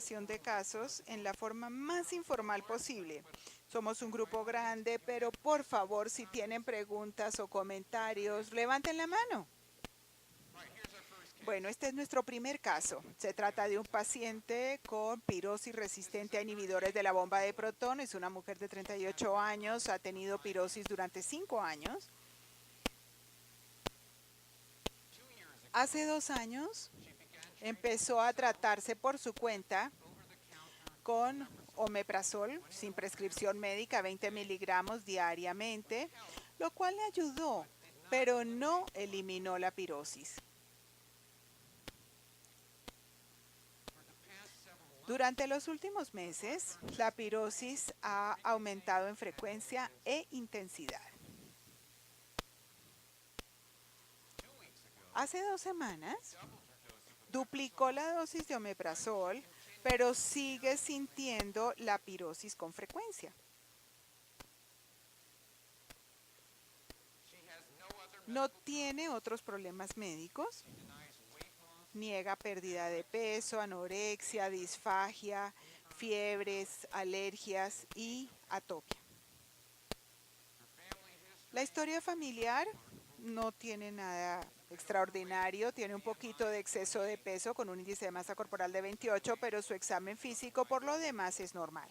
presentación de casos en la forma más informal posible. Somos un grupo grande, pero por favor, si tienen preguntas o comentarios, levanten la mano. Bueno, este es nuestro primer caso. Se trata de un paciente con pirosis resistente a inhibidores de la bomba de protón. Es una mujer de 38 años, ha tenido pirosis durante 5 años. Hace 2 años empezó a tratarse por su cuenta con omeprazol sin prescripción médica, 20 miligramos diariamente, lo cual le ayudó, pero no eliminó la pirosis. Durante los últimos meses, la pirosis ha aumentado en frecuencia e intensidad. Hace 2 semanas, duplicó la dosis de omeprazol, pero sigue sintiendo la pirosis con frecuencia. No tiene otros problemas médicos. Niega pérdida de peso, anorexia, disfagia, fiebres, alergias y atopia. La historia familiar no tiene nada extraordinario, tiene un poquito de exceso de peso con un índice de masa corporal de 28, pero su examen físico por lo demás es normal.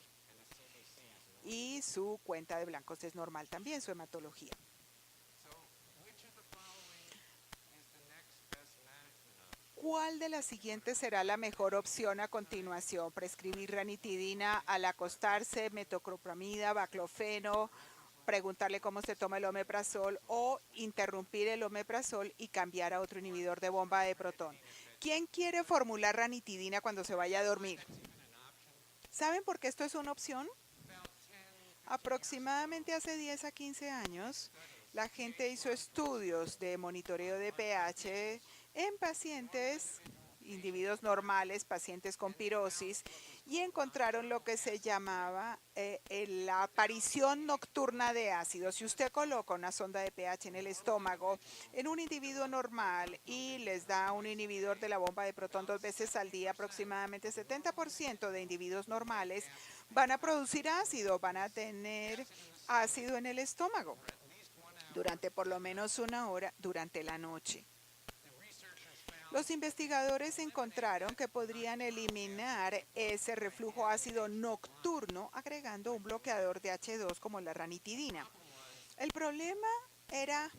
Y su cuenta de blancos es normal también, su hematología. ¿Cuál de las siguientes será la mejor opción a continuación? Prescribir ranitidina al acostarse, metoclopramida, baclofeno, preguntarle cómo se toma el omeprazol o interrumpir el omeprazol y cambiar a otro inhibidor de bomba de protón. ¿Quién quiere formular ranitidina cuando se vaya a dormir? ¿Saben por qué esto es una opción? Aproximadamente hace 10 a 15 años, la gente hizo estudios de monitoreo de pH en pacientes, individuos normales, pacientes con pirosis, y encontraron lo que se llamaba la aparición nocturna de ácido. Si usted coloca una sonda de pH en el estómago en un individuo normal y les da un inhibidor de la bomba de protón 2 veces al día, aproximadamente 70% de individuos normales van a producir ácido, van a tener ácido en el estómago durante por lo menos 1 hora durante la noche. Los investigadores encontraron que podrían eliminar ese reflujo ácido nocturno agregando un bloqueador de H2 como la ranitidina. El problema era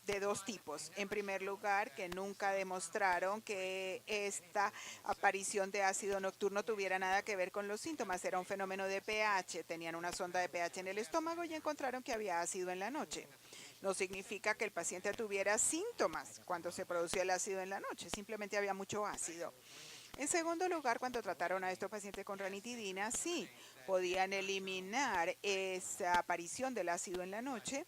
de 2 tipos. En primer lugar, que nunca demostraron que esta aparición de ácido nocturno tuviera nada que ver con los síntomas. Era un fenómeno de pH. Tenían una sonda de pH en el estómago y encontraron que había ácido en la noche. No significa que el paciente tuviera síntomas cuando se producía el ácido en la noche, simplemente había mucho ácido. En segundo lugar, cuando trataron a estos pacientes con ranitidina, sí, podían eliminar esa aparición del ácido en la noche,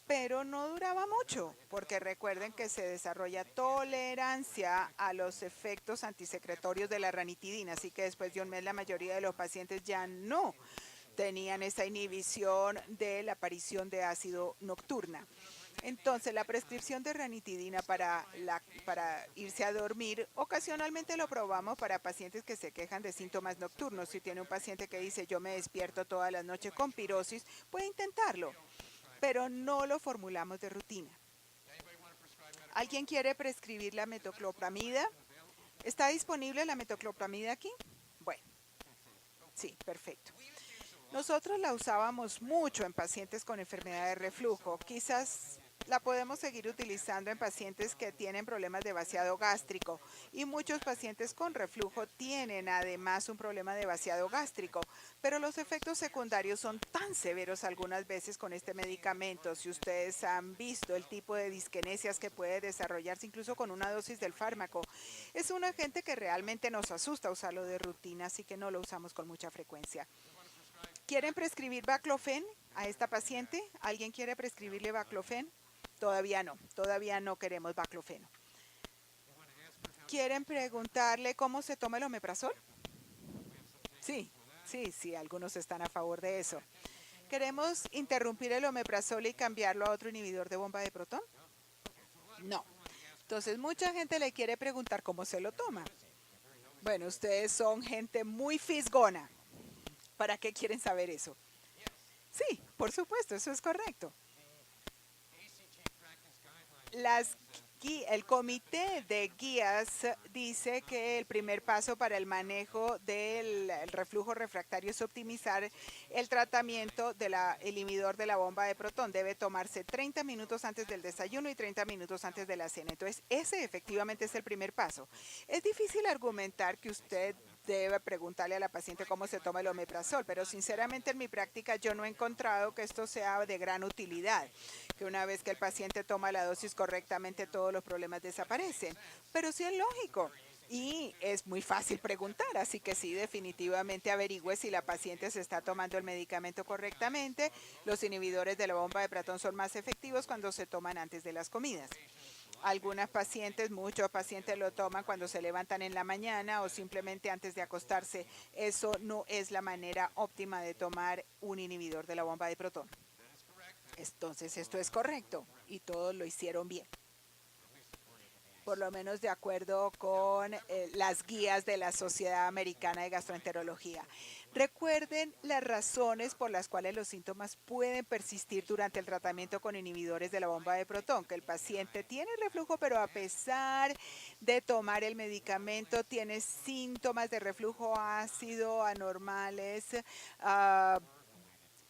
pero no duraba mucho, porque recuerden que se desarrolla tolerancia a los efectos antisecretorios de la ranitidina, así que después de 1 mes la mayoría de los pacientes ya no tenían esa inhibición de la aparición de ácido nocturna. Entonces, la prescripción de ranitidina para irse a dormir, ocasionalmente lo probamos para pacientes que se quejan de síntomas nocturnos. Si tiene un paciente que dice yo me despierto todas las noches con pirosis, puede intentarlo, pero no lo formulamos de rutina. ¿Alguien quiere prescribir la metoclopramida? ¿Está disponible la metoclopramida aquí? Bueno, sí, perfecto. Nosotros la usábamos mucho en pacientes con enfermedad de reflujo. Quizás la podemos seguir utilizando en pacientes que tienen problemas de vaciado gástrico y muchos pacientes con reflujo tienen además un problema de vaciado gástrico, pero los efectos secundarios son tan severos algunas veces con este medicamento. Si ustedes han visto el tipo de disquinesias que puede desarrollarse incluso con una dosis del fármaco, es un agente que realmente nos asusta usarlo de rutina, así que no lo usamos con mucha frecuencia. ¿Quieren prescribir baclofen a esta paciente? ¿Alguien quiere prescribirle baclofen? Todavía no queremos baclofeno. ¿Quieren preguntarle cómo se toma el omeprazol? Sí, algunos están a favor de eso. ¿Queremos interrumpir el omeprazol y cambiarlo a otro inhibidor de bomba de protón? No. Entonces, mucha gente le quiere preguntar cómo se lo toma. Bueno, ustedes son gente muy fisgona. ¿Para qué quieren saber eso? Sí, por supuesto, eso es correcto. Las, el comité de guías dice que el primer paso para el manejo del reflujo refractario es optimizar el tratamiento del inhibidor de la bomba de protón. Debe tomarse 30 minutos antes del desayuno y 30 minutos antes de la cena. Entonces, ese efectivamente es el primer paso. Es difícil argumentar que usted debe preguntarle a la paciente cómo se toma el omeprazol, pero sinceramente en mi práctica yo no he encontrado que esto sea de gran utilidad, que una vez que el paciente toma la dosis correctamente todos los problemas desaparecen. Pero sí es lógico y es muy fácil preguntar, así que sí, definitivamente averigüe si la paciente se está tomando el medicamento correctamente. Los inhibidores de la bomba de protón son más efectivos cuando se toman antes de las comidas. Algunas pacientes, muchos pacientes lo toman cuando se levantan en la mañana o simplemente antes de acostarse. Eso no es la manera óptima de tomar un inhibidor de la bomba de protón. Entonces esto es correcto y todos lo hicieron bien, por lo menos de acuerdo con las guías de la Sociedad Americana de Gastroenterología. Recuerden las razones por las cuales los síntomas pueden persistir durante el tratamiento con inhibidores de la bomba de protón, que el paciente tiene reflujo, pero a pesar de tomar el medicamento tiene síntomas de reflujo ácido anormales.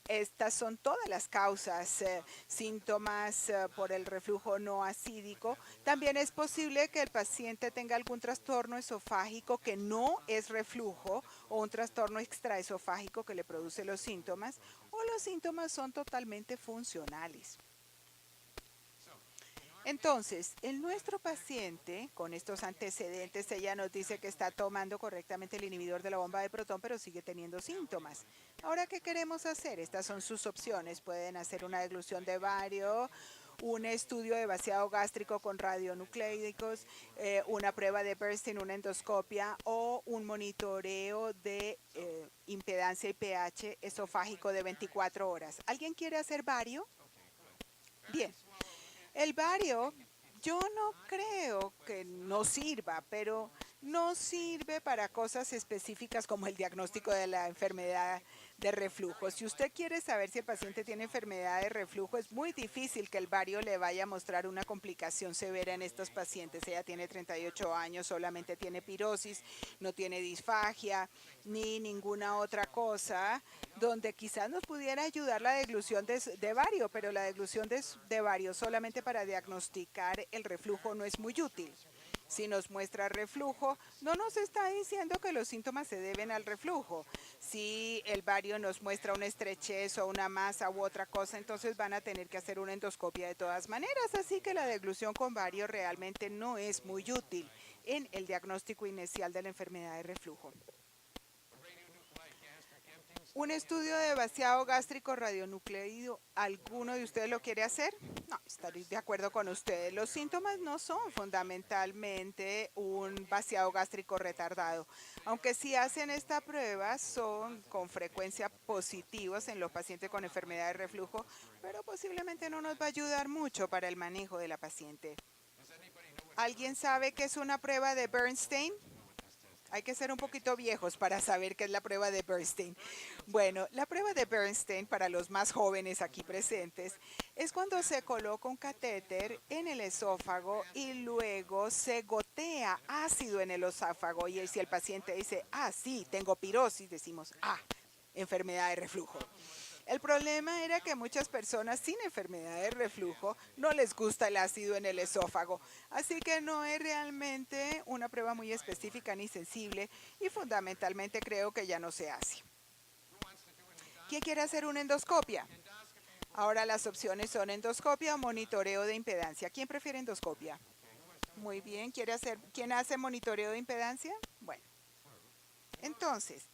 Estas son todas las causas, síntomas por el reflujo no acídico. También es posible que el paciente tenga algún trastorno esofágico que no es reflujo o un trastorno extraesofágico que le produce los síntomas, o los síntomas son totalmente funcionales. Entonces, en nuestro paciente, con estos antecedentes, ella nos dice que está tomando correctamente el inhibidor de la bomba de protón, pero sigue teniendo síntomas. Ahora, ¿qué queremos hacer? Estas son sus opciones. Pueden hacer una deglución de bario, un estudio de vaciado gástrico con radionucleídicos, una prueba de Bernstein, una endoscopia o un monitoreo de impedancia y pH esofágico de 24 horas. ¿Alguien quiere hacer bario? Bien. El bario, yo no creo que no sirva, pero no sirve para cosas específicas como el diagnóstico de la enfermedad de reflujo. Si usted quiere saber si el paciente tiene enfermedad de reflujo, es muy difícil que el bario le vaya a mostrar una complicación severa en estos pacientes. Ella tiene 38 años, solamente tiene pirosis, no tiene disfagia ni ninguna otra cosa donde quizás nos pudiera ayudar la deglución de bario, pero la deglución de bario solamente para diagnosticar el reflujo no es muy útil. Si nos muestra reflujo, no nos está diciendo que los síntomas se deben al reflujo. Si el bario nos muestra una estrechez o una masa u otra cosa, entonces van a tener que hacer una endoscopia de todas maneras. Así que la deglución con bario realmente no es muy útil en el diagnóstico inicial de la enfermedad de reflujo. Un estudio de vaciado gástrico radionucleido, ¿alguno de ustedes lo quiere hacer? No, estaré de acuerdo con ustedes. Los síntomas no son fundamentalmente un vaciado gástrico retardado. Aunque si hacen esta prueba, son con frecuencia positivos en los pacientes con enfermedad de reflujo, pero posiblemente no nos va a ayudar mucho para el manejo de la paciente. ¿Alguien sabe qué es una prueba de Bernstein? Hay que ser un poquito viejos para saber qué es la prueba de Bernstein. Bueno, la prueba de Bernstein para los más jóvenes aquí presentes es cuando se coloca un catéter en el esófago y luego se gotea ácido en el esófago. Y si el paciente dice, sí, tengo pirosis, decimos, enfermedad de reflujo. El problema era que muchas personas sin enfermedad de reflujo no les gusta el ácido en el esófago, así que no es realmente una prueba muy específica ni sensible y fundamentalmente creo que ya no se hace. ¿Quién quiere hacer una endoscopia? Ahora las opciones son endoscopia o monitoreo de impedancia. ¿Quién prefiere endoscopia? Muy bien, ¿quién hace monitoreo de impedancia? Bueno, entonces,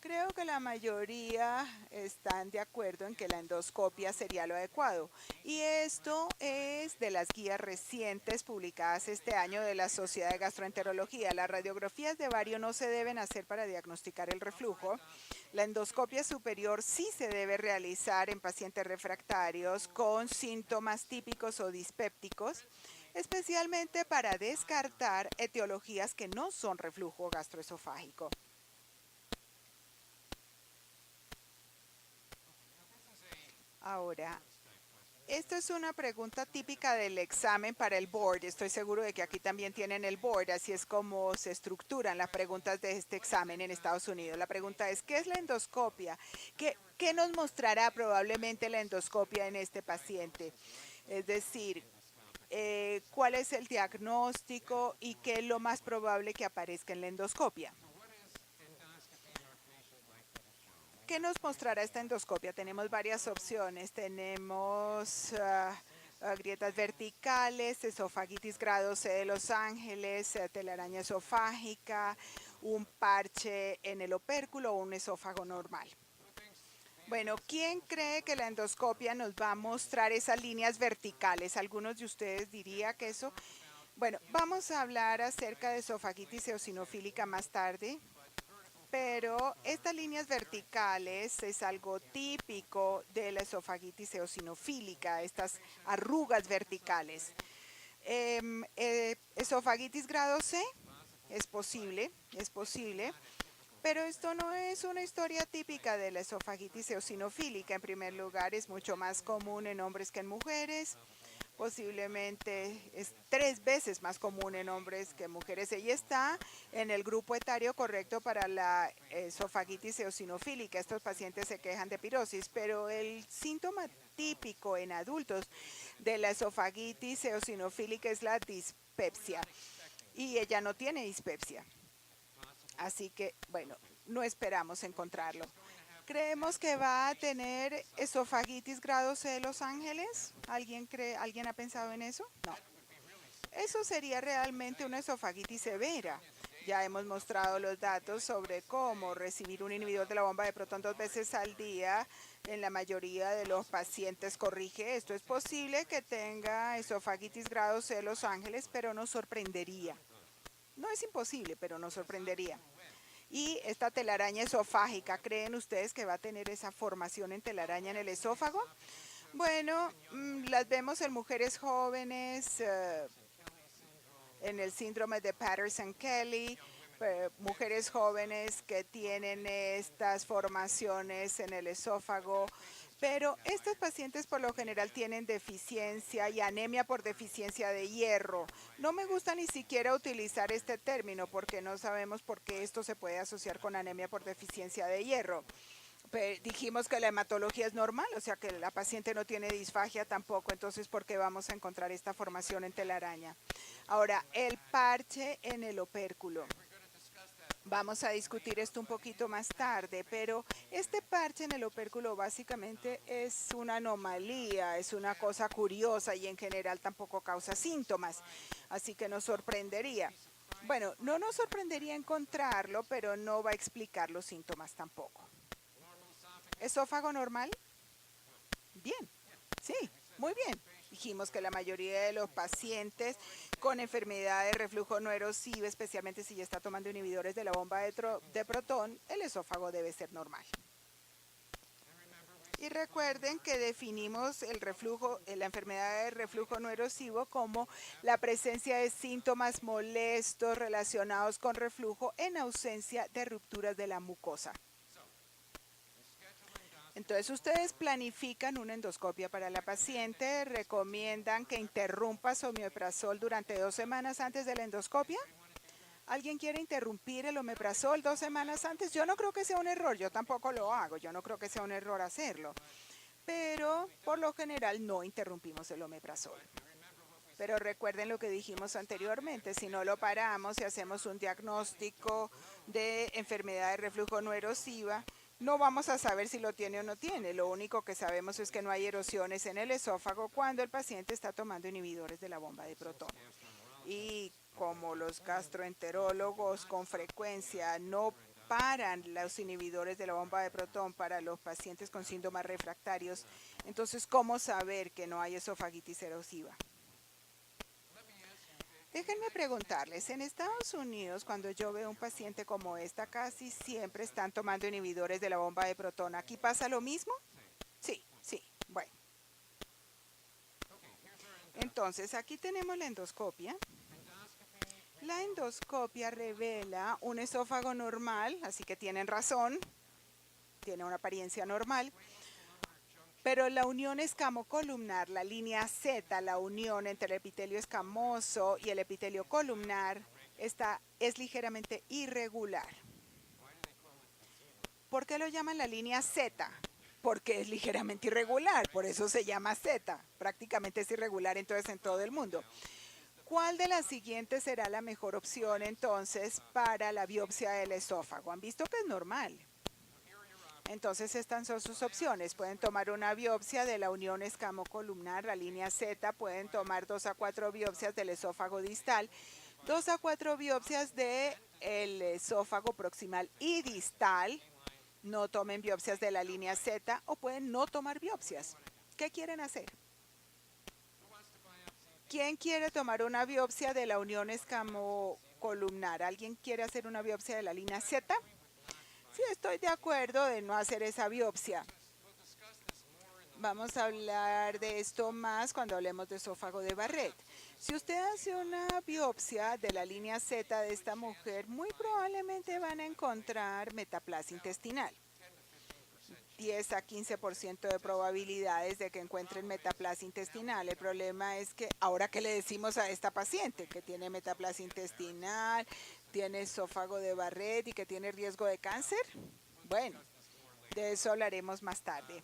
creo que la mayoría están de acuerdo en que la endoscopia sería lo adecuado. Y esto es de las guías recientes publicadas este año de la Sociedad de Gastroenterología. Las radiografías de bario no se deben hacer para diagnosticar el reflujo. La endoscopia superior sí se debe realizar en pacientes refractarios con síntomas típicos o dispépticos. especialmente para descartar etiologías que no son reflujo gastroesofágico. Ahora, esta es una pregunta típica del examen para el board. Estoy seguro de que aquí también tienen el board, así es como se estructuran las preguntas de este examen en Estados Unidos. La pregunta es, ¿qué es la endoscopia? ¿Qué nos mostrará probablemente la endoscopia en este paciente? Es decir, ¿cuál es el diagnóstico y qué es lo más probable que aparezca en la endoscopia? ¿Qué nos mostrará esta endoscopia? Tenemos varias opciones. Tenemos grietas verticales, esofagitis grado C de Los Ángeles, telaraña esofágica, un parche en el opérculo o un esófago normal. Bueno, ¿quién cree que la endoscopia nos va a mostrar esas líneas verticales? Algunos de ustedes diría que eso. Bueno, vamos a hablar acerca de esofagitis eosinofílica más tarde. Pero estas líneas verticales es algo típico de la esofagitis eosinofílica, estas arrugas verticales. Esofagitis grado C es posible, pero esto no es una historia típica de la esofagitis eosinofílica. En primer lugar, es mucho más común en hombres que en mujeres. Posiblemente es 3 veces más común en hombres que en mujeres. Ella está en el grupo etario correcto para la esofagitis eosinofílica. Estos pacientes se quejan de pirosis, pero el síntoma típico en adultos de la esofagitis eosinofílica es la dispepsia. Y ella no tiene dispepsia. Así que, bueno, no esperamos encontrarlo. ¿Creemos que va a tener esofagitis grado C de Los Ángeles? ¿Alguien ha pensado en eso? No. Eso sería realmente una esofagitis severa. Ya hemos mostrado los datos sobre cómo recibir un inhibidor de la bomba de protón 2 veces al día en la mayoría de los pacientes corrige esto. Es posible que tenga esofagitis grado C de Los Ángeles, pero nos sorprendería. No es imposible, pero nos sorprendería. Y esta telaraña esofágica, ¿creen ustedes que va a tener esa formación en telaraña en el esófago? Bueno, las vemos en mujeres jóvenes, en el síndrome de Patterson-Kelly, mujeres jóvenes que tienen estas formaciones en el esófago, pero estos pacientes por lo general tienen deficiencia y anemia por deficiencia de hierro. No me gusta ni siquiera utilizar este término porque no sabemos por qué esto se puede asociar con anemia por deficiencia de hierro. Dijimos que la hematología es normal, o sea que la paciente no tiene disfagia tampoco, entonces ¿por qué vamos a encontrar esta formación en telaraña? Ahora, el parche en el opérculo. Vamos a discutir esto un poquito más tarde, pero este parche en el opérculo básicamente es una anomalía, es una cosa curiosa y en general tampoco causa síntomas, así que nos sorprendería. Bueno, no nos sorprendería encontrarlo, pero no va a explicar los síntomas tampoco. ¿Esófago normal? Bien, sí, muy bien. Dijimos que la mayoría de los pacientes con enfermedad de reflujo no erosivo, especialmente si ya está tomando inhibidores de la bomba de protón, el esófago debe ser normal. Y recuerden que definimos el reflujo, la enfermedad de reflujo no erosivo como la presencia de síntomas molestos relacionados con reflujo en ausencia de rupturas de la mucosa. Entonces ustedes planifican una endoscopia para la paciente, recomiendan que interrumpa su omeprazol durante 2 semanas antes de la endoscopia. ¿Alguien quiere interrumpir el omeprazol 2 semanas antes? Yo no creo que sea un error, yo tampoco lo hago, yo no creo que sea un error hacerlo. Pero por lo general no interrumpimos el omeprazol. Pero recuerden lo que dijimos anteriormente, si no lo paramos y hacemos un diagnóstico de enfermedad de reflujo no erosiva, no vamos a saber si lo tiene o no tiene. Lo único que sabemos es que no hay erosiones en el esófago cuando el paciente está tomando inhibidores de la bomba de protón. Y como los gastroenterólogos con frecuencia no paran los inhibidores de la bomba de protón para los pacientes con síntomas refractarios, entonces, ¿cómo saber que no hay esofagitis erosiva? Déjenme preguntarles, en Estados Unidos, cuando yo veo un paciente como esta, casi siempre están tomando inhibidores de la bomba de protón. ¿Aquí pasa lo mismo? Sí, bueno. Entonces, aquí tenemos la endoscopia. La endoscopia revela un esófago normal, así que tienen razón, tiene una apariencia normal, pero la unión escamocolumnar, la línea Z, la unión entre el epitelio escamoso y el epitelio columnar, es ligeramente irregular. ¿Por qué lo llaman la línea Z? Porque es ligeramente irregular, por eso se llama Z. Prácticamente es irregular entonces en todo el mundo. ¿Cuál de las siguientes será la mejor opción entonces para la biopsia del esófago? Han visto que es normal. Entonces estas son sus opciones. Pueden tomar una biopsia de la unión escamocolumnar, la línea Z. Pueden tomar 2 a 4 biopsias del esófago distal, 2 a 4 biopsias del esófago proximal y distal. No tomen biopsias de la línea Z o pueden no tomar biopsias. ¿Qué quieren hacer? ¿Quién quiere tomar una biopsia de la unión escamocolumnar? ¿Alguien quiere hacer una biopsia de la línea Z? Sí, estoy de acuerdo de no hacer esa biopsia. Vamos a hablar de esto más cuando hablemos de esófago de Barrett. Si usted hace una biopsia de la línea Z de esta mujer, muy probablemente van a encontrar metaplasia intestinal. 10 a 15% de probabilidades de que encuentren metaplasia intestinal. El problema es que ahora que le decimos a esta paciente que tiene metaplasia intestinal, tiene esófago de Barrett y que tiene riesgo de cáncer, bueno, de eso hablaremos más tarde.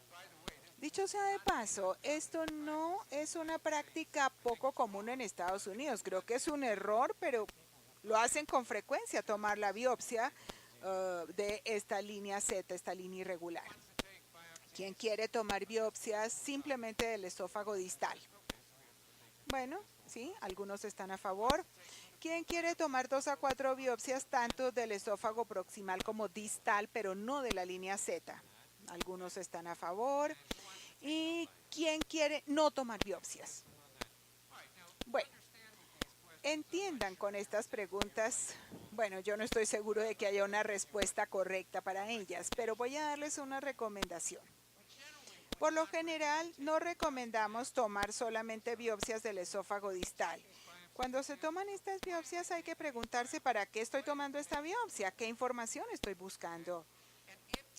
Dicho sea de paso, esto no es una práctica poco común en Estados Unidos. Creo que es un error, pero lo hacen con frecuencia, tomar la biopsia de esta línea Z, esta línea irregular. ¿Quién quiere tomar biopsias simplemente del esófago distal? Bueno, sí, algunos están a favor. ¿Quién quiere tomar 2 a 4 biopsias tanto del esófago proximal como distal, pero no de la línea Z? Algunos están a favor. ¿Y quién quiere no tomar biopsias? Bueno, entiendan con estas preguntas, bueno, yo no estoy seguro de que haya una respuesta correcta para ellas, pero voy a darles una recomendación. Por lo general, no recomendamos tomar solamente biopsias del esófago distal. Cuando se toman estas biopsias hay que preguntarse para qué estoy tomando esta biopsia, qué información estoy buscando.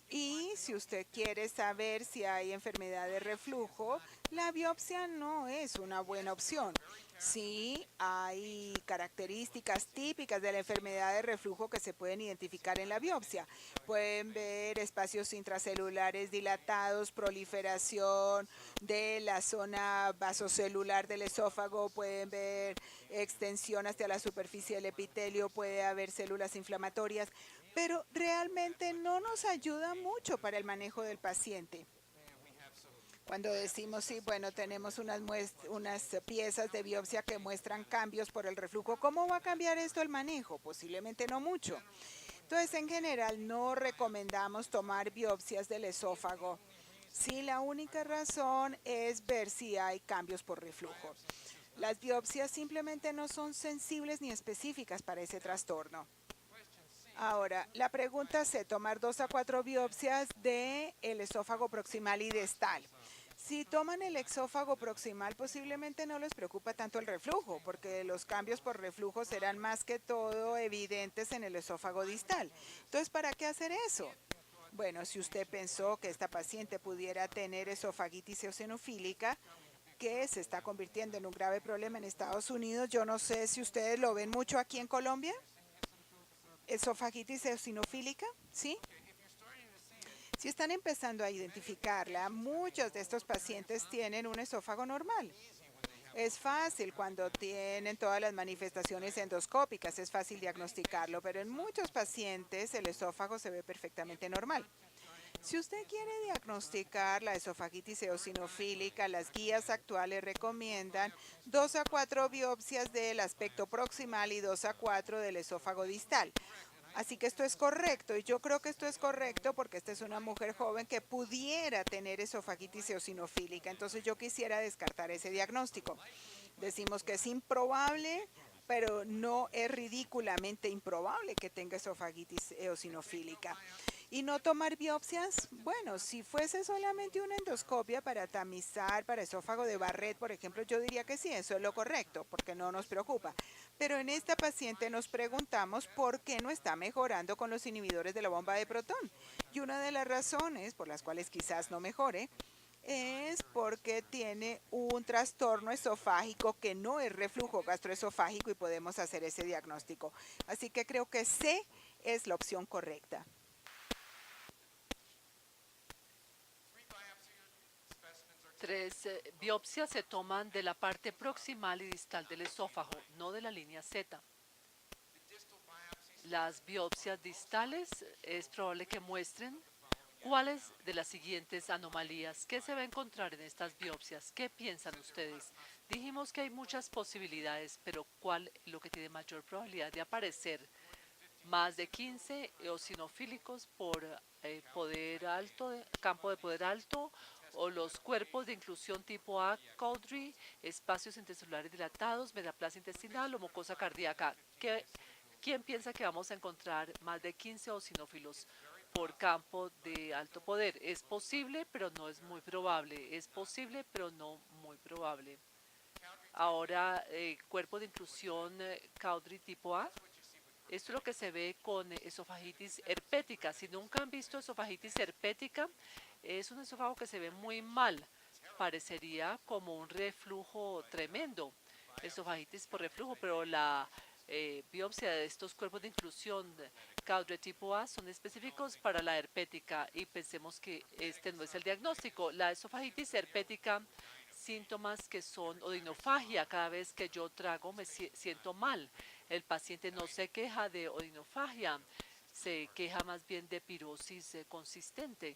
Y si usted quiere saber si hay enfermedad de reflujo, la biopsia no es una buena opción. Sí, hay características típicas de la enfermedad de reflujo que se pueden identificar en la biopsia. Pueden ver espacios intracelulares dilatados, proliferación de la zona vasocelular del esófago, pueden ver extensión hacia la superficie del epitelio, puede haber células inflamatorias, pero realmente no nos ayuda mucho para el manejo del paciente. Cuando decimos, sí, bueno, tenemos unas piezas de biopsia que muestran cambios por el reflujo, ¿cómo va a cambiar esto el manejo? Posiblemente no mucho. Entonces, en general, no recomendamos tomar biopsias del esófago. Sí, la única razón es ver si hay cambios por reflujo. Las biopsias simplemente no son sensibles ni específicas para ese trastorno. Ahora, la pregunta C, tomar 2 a 4 biopsias del esófago proximal y distal. Si toman el esófago proximal, posiblemente no les preocupa tanto el reflujo, porque los cambios por reflujo serán más que todo evidentes en el esófago distal. Entonces, ¿para qué hacer eso? Bueno, si usted pensó que esta paciente pudiera tener esofagitis eosinofílica, que se está convirtiendo en un grave problema en Estados Unidos, yo no sé si ustedes lo ven mucho aquí en Colombia. Esofagitis eosinofílica, ¿sí? Si están empezando a identificarla, muchos de estos pacientes tienen un esófago normal. Es fácil cuando tienen todas las manifestaciones endoscópicas, es fácil diagnosticarlo, pero en muchos pacientes el esófago se ve perfectamente normal. Si usted quiere diagnosticar la esofagitis eosinofílica, las guías actuales recomiendan 2 a 4 biopsias del aspecto proximal y 2 a 4 del esófago distal. Así que esto es correcto, y yo creo que esto es correcto porque esta es una mujer joven que pudiera tener esofagitis eosinofílica. Entonces yo quisiera descartar ese diagnóstico. Decimos que es improbable, pero no es ridículamente improbable que tenga esofagitis eosinofílica. ¿Y no tomar biopsias? Bueno, si fuese solamente una endoscopia para tamizar, para esófago de Barrett, por ejemplo, yo diría que sí, eso es lo correcto, porque no nos preocupa. Pero en esta paciente nos preguntamos por qué no está mejorando con los inhibidores de la bomba de protón. Y una de las razones por las cuales quizás no mejore es porque tiene un trastorno esofágico que no es reflujo gastroesofágico y podemos hacer ese diagnóstico. Así que creo que C es la opción correcta. 3 biopsias se toman de la parte proximal y distal del esófago, no de la línea Z. Las biopsias distales es probable que muestren cuáles de las siguientes anomalías que se va a encontrar en estas biopsias. ¿Qué piensan ustedes? Dijimos que hay muchas posibilidades, pero ¿cuál es lo que tiene mayor probabilidad de aparecer? Más de 15 eosinofílicos por poder alto, campo de poder alto, o los cuerpos de inclusión tipo A, Cowdrey, espacios intercelulares dilatados, metaplasia intestinal o mucosa cardíaca. ¿Quién piensa que vamos a encontrar más de 15 eosinófilos por campo de alto poder? Es posible, pero no es muy probable. Es posible, pero no muy probable. Ahora, cuerpo de inclusión Cowdrey tipo A. Esto es lo que se ve con esofagitis herpética. Si nunca han visto esofagitis herpética, es un esófago que se ve muy mal. Parecería como un reflujo tremendo, esofagitis por reflujo, pero la biopsia de estos cuerpos de inclusión Cowdrey tipo A son específicos para la herpética y pensemos que este no es el diagnóstico. La esofagitis herpética, síntomas que son odinofagia. Cada vez que yo trago me siento mal. El paciente no se queja de odinofagia, se queja más bien de pirosis consistente.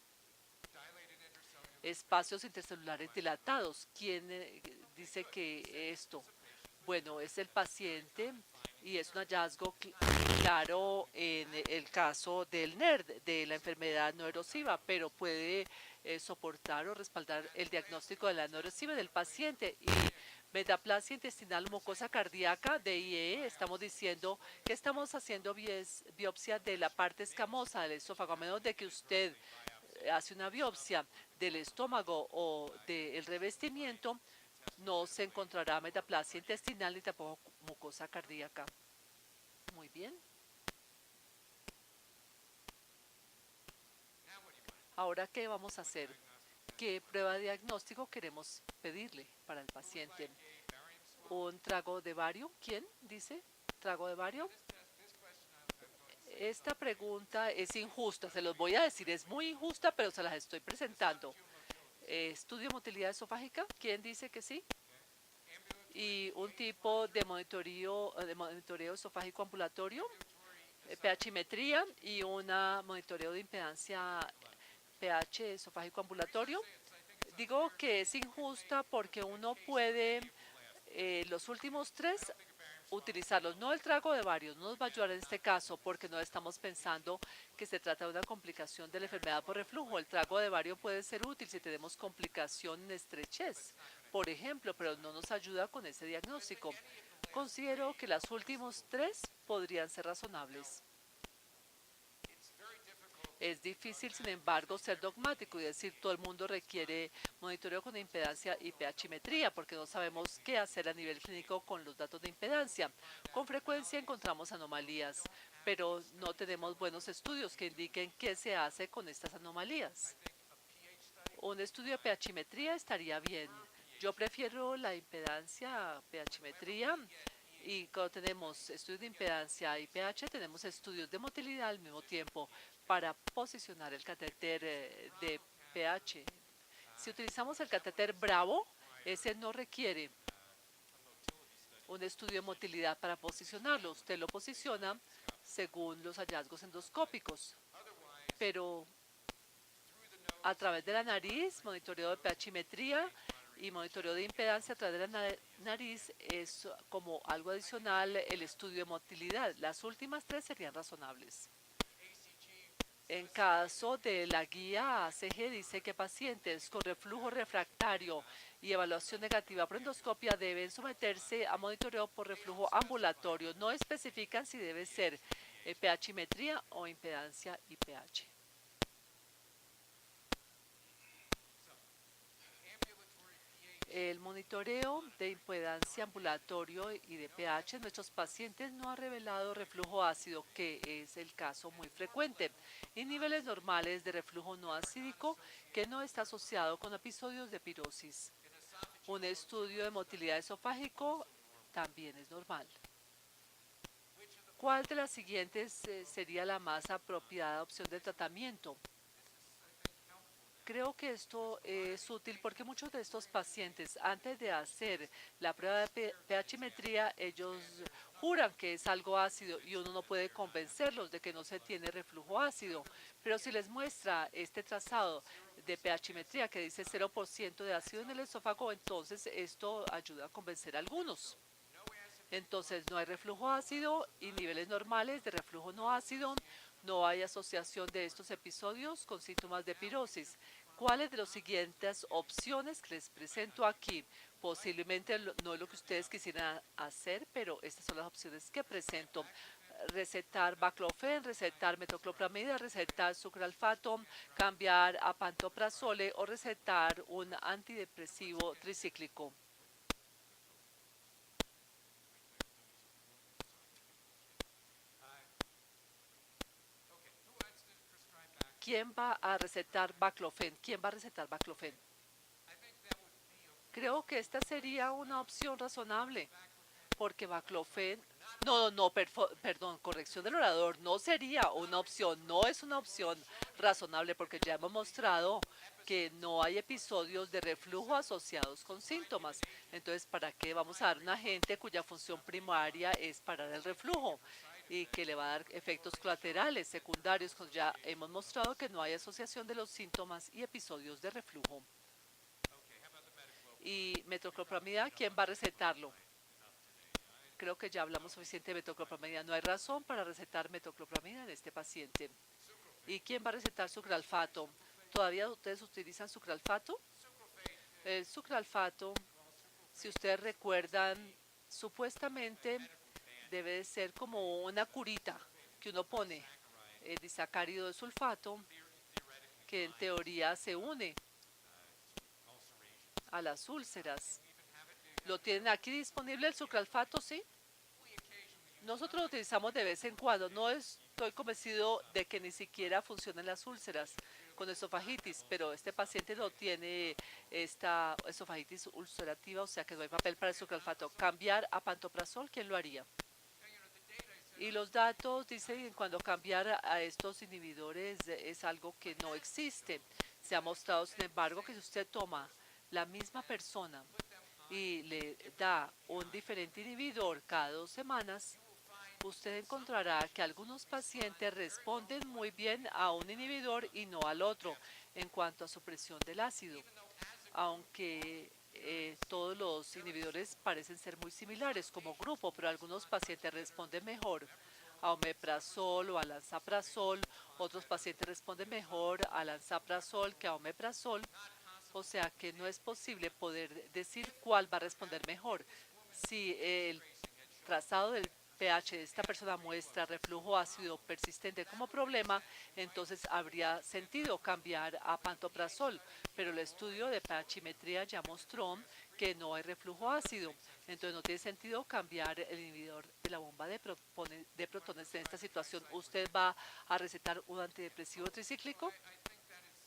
Espacios intercelulares dilatados. ¿Quién dice que esto? Bueno, es el paciente y es un hallazgo claro en el caso del NERD, de la enfermedad no erosiva, pero puede soportar o respaldar el diagnóstico de la no erosiva del paciente. Y metaplasia intestinal mucosa cardíaca, DIE, estamos diciendo que estamos haciendo biopsia de la parte escamosa del esófago, a menos de que usted hace una biopsia del estómago o del revestimiento, no se encontrará metaplasia intestinal ni tampoco mucosa cardíaca. Muy bien. Ahora, ¿qué vamos a hacer? ¿Qué prueba de diagnóstico queremos pedirle para el paciente? ¿Un trago de bario? ¿Quién dice? ¿Trago de bario? Esta pregunta es injusta, se los voy a decir, es muy injusta, pero se las estoy presentando. ¿Estudio de motilidad esofágica? ¿Quién dice que sí? Y un tipo de monitoreo esofágico ambulatorio, pHimetría y una monitoreo de impedancia pH esofágico ambulatorio. Digo que es injusta porque uno puede los últimos 3 utilizarlos. No el trago de varios, no nos va a ayudar en este caso porque no estamos pensando que se trata de una complicación de la enfermedad por reflujo. El trago de varios puede ser útil si tenemos complicación en estrechez, por ejemplo, pero no nos ayuda con ese diagnóstico. Considero que las últimos 3 podrían ser razonables. Es difícil, sin embargo, ser dogmático y decir todo el mundo requiere monitoreo con impedancia y pHimetría porque no sabemos qué hacer a nivel clínico con los datos de impedancia. Con frecuencia encontramos anomalías, pero no tenemos buenos estudios que indiquen qué se hace con estas anomalías. Un estudio de pHimetría estaría bien. Yo prefiero la impedancia, pHimetría, y cuando tenemos estudios de impedancia y pH, tenemos estudios de motilidad al mismo tiempo para posicionar el catéter de pH. Si utilizamos el catéter Bravo, ese no requiere un estudio de motilidad para posicionarlo. Usted lo posiciona según los hallazgos endoscópicos, pero a través de la nariz, monitoreo de pHimetría y monitoreo de impedancia a través de la nariz es como algo adicional el estudio de motilidad. Las últimas 3 serían razonables. En caso de la guía ACG dice que pacientes con reflujo refractario y evaluación negativa por endoscopia deben someterse a monitoreo por reflujo ambulatorio. No especifican si debe ser pHimetría o impedancia y pH. El monitoreo de impedancia ambulatorio y de pH en nuestros pacientes no ha revelado reflujo ácido, que es el caso muy frecuente, y niveles normales de reflujo no acídico que no está asociado con episodios de pirosis. Un estudio de motilidad esofágico también es normal. ¿Cuál de las siguientes sería la más apropiada opción de tratamiento? Creo que esto es útil porque muchos de estos pacientes, antes de hacer la prueba de pHmetría, ellos juran que es algo ácido y uno no puede convencerlos de que no se tiene reflujo ácido. Pero si les muestra este trazado de pHmetría que dice 0% de ácido en el esófago, entonces esto ayuda a convencer a algunos. Entonces no hay reflujo ácido y niveles normales de reflujo no ácido. No hay asociación de estos episodios con síntomas de pirosis. ¿Cuáles de las siguientes opciones que les presento aquí? Posiblemente no es lo que ustedes quisieran hacer, pero estas son las opciones que presento. Recetar baclofen, recetar metoclopramida, recetar sucralfato, cambiar a pantoprazole o recetar un antidepresivo tricíclico. ¿Quién va a recetar baclofen? ¿Quién va a recetar baclofen? Creo que esta sería una opción razonable, porque baclofen, perdón, corrección del orador, no sería una opción, no es una opción razonable, porque ya hemos mostrado que no hay episodios de reflujo asociados con síntomas. Entonces, ¿para qué vamos a dar un agente cuya función primaria es parar el reflujo y que le va a dar efectos colaterales, secundarios, cuando ya hemos mostrado que no hay asociación de los síntomas y episodios de reflujo? Y metoclopramida, ¿quién va a recetarlo? Creo que ya hablamos suficiente de metoclopramida. No hay razón para recetar metoclopramida en este paciente. ¿Y quién va a recetar sucralfato? ¿Todavía ustedes utilizan sucralfato? El sucralfato, si ustedes recuerdan, supuestamente debe de ser como una curita que uno pone el disacárido de sulfato, que en teoría se une a las úlceras. ¿Lo tienen aquí disponible el sucralfato? Sí. Nosotros lo utilizamos de vez en cuando. No estoy convencido de que ni siquiera funcionen las úlceras con esofagitis, pero este paciente no tiene esta esofagitis ulcerativa, o sea que no hay papel para el sucralfato. Cambiar a pantoprazol, ¿quién lo haría? Y los datos dicen que cuando cambiar a estos inhibidores es algo que no existe. Se ha mostrado, sin embargo, que si usted toma la misma persona y le da un diferente inhibidor cada 2 semanas, usted encontrará que algunos pacientes responden muy bien a un inhibidor y no al otro en cuanto a supresión del ácido, aunque todos los inhibidores parecen ser muy similares como grupo, pero algunos pacientes responden mejor a omeprazol o a lansoprazol, otros pacientes responden mejor a lansoprazol que a omeprazol, o sea que no es posible poder decir cuál va a responder mejor. Si el trazado del pH de esta persona muestra reflujo ácido persistente como problema, entonces habría sentido cambiar a pantoprazol, pero el estudio de pHmetría ya mostró que no hay reflujo ácido, entonces no tiene sentido cambiar el inhibidor de la bomba de protones en esta situación. ¿Usted va a recetar un antidepresivo tricíclico?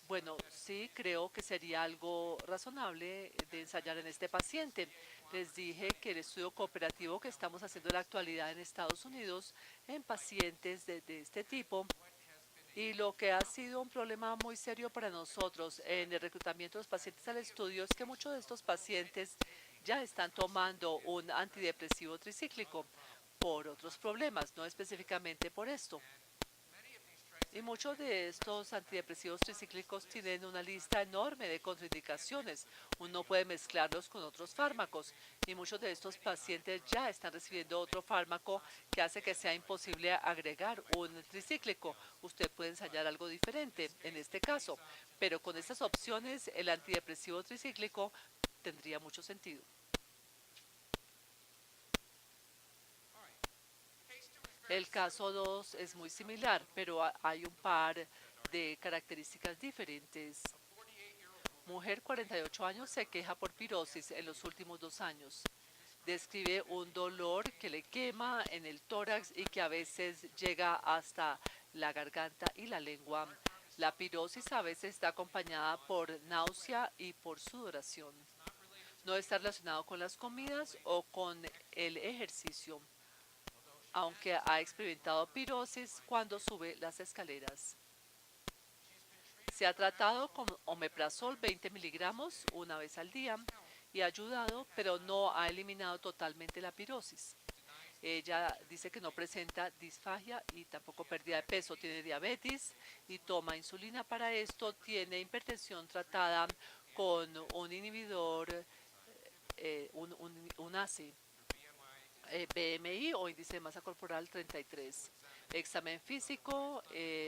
Bueno, sí, creo que sería algo razonable de ensayar en este paciente. Les dije que el estudio cooperativo que estamos haciendo en la actualidad en Estados Unidos en pacientes de este tipo, y lo que ha sido un problema muy serio para nosotros en el reclutamiento de los pacientes al estudio es que muchos de estos pacientes ya están tomando un antidepresivo tricíclico por otros problemas, no específicamente por esto. Y muchos de estos antidepresivos tricíclicos tienen una lista enorme de contraindicaciones. Uno puede mezclarlos con otros fármacos y muchos de estos pacientes ya están recibiendo otro fármaco que hace que sea imposible agregar un tricíclico. Usted puede ensayar algo diferente en este caso, pero con estas opciones el antidepresivo tricíclico tendría mucho sentido. El caso 2 es muy similar, pero hay un par de características diferentes. Mujer, 48 años, se queja por pirosis en los últimos 2 años. Describe un dolor que le quema en el tórax y que a veces llega hasta la garganta y la lengua. La pirosis a veces está acompañada por náusea y por sudoración. No está relacionado con las comidas o con el ejercicio, aunque ha experimentado pirosis cuando sube las escaleras. Se ha tratado con omeprazol 20 miligramos una vez al día y ha ayudado, pero no ha eliminado totalmente la pirosis. Ella dice que no presenta disfagia y tampoco pérdida de peso, tiene diabetes y toma insulina para esto, tiene hipertensión tratada con un inhibidor, un ACE, BMI o índice de masa corporal 33. Examen físico,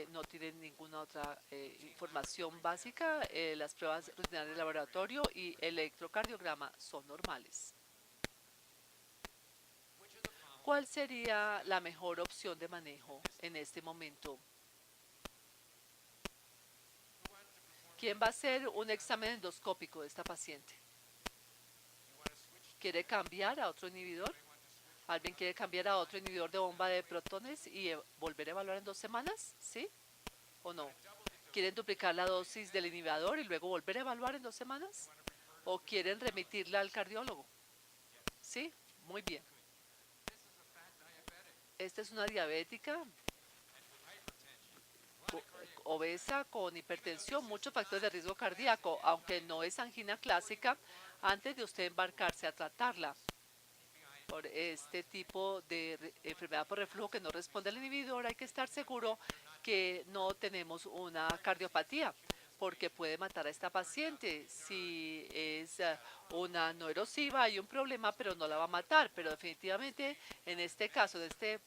no tiene ninguna otra información básica, las pruebas rutinarias de laboratorio y electrocardiograma son normales. ¿Cuál sería la mejor opción de manejo en este momento? ¿Quién va a hacer un examen endoscópico de esta paciente? ¿Quiere cambiar a otro inhibidor? ¿Alguien quiere cambiar a otro inhibidor de bomba de protones y volver a evaluar en 2 semanas? ¿Sí o no? ¿Quieren duplicar la dosis del inhibidor y luego volver a evaluar en 2 semanas? ¿O quieren remitirla al cardiólogo? ¿Sí? Muy bien. Esta es una diabética obesa con hipertensión, muchos factores de riesgo cardíaco, aunque no es angina clásica, antes de usted embarcarse a tratarla por este tipo de enfermedad por reflujo que no responde al inhibidor, hay que estar seguro que no tenemos una cardiopatía, porque puede matar a esta paciente. Si es una no erosiva, hay un problema, pero no la va a matar. Pero definitivamente en este caso, de este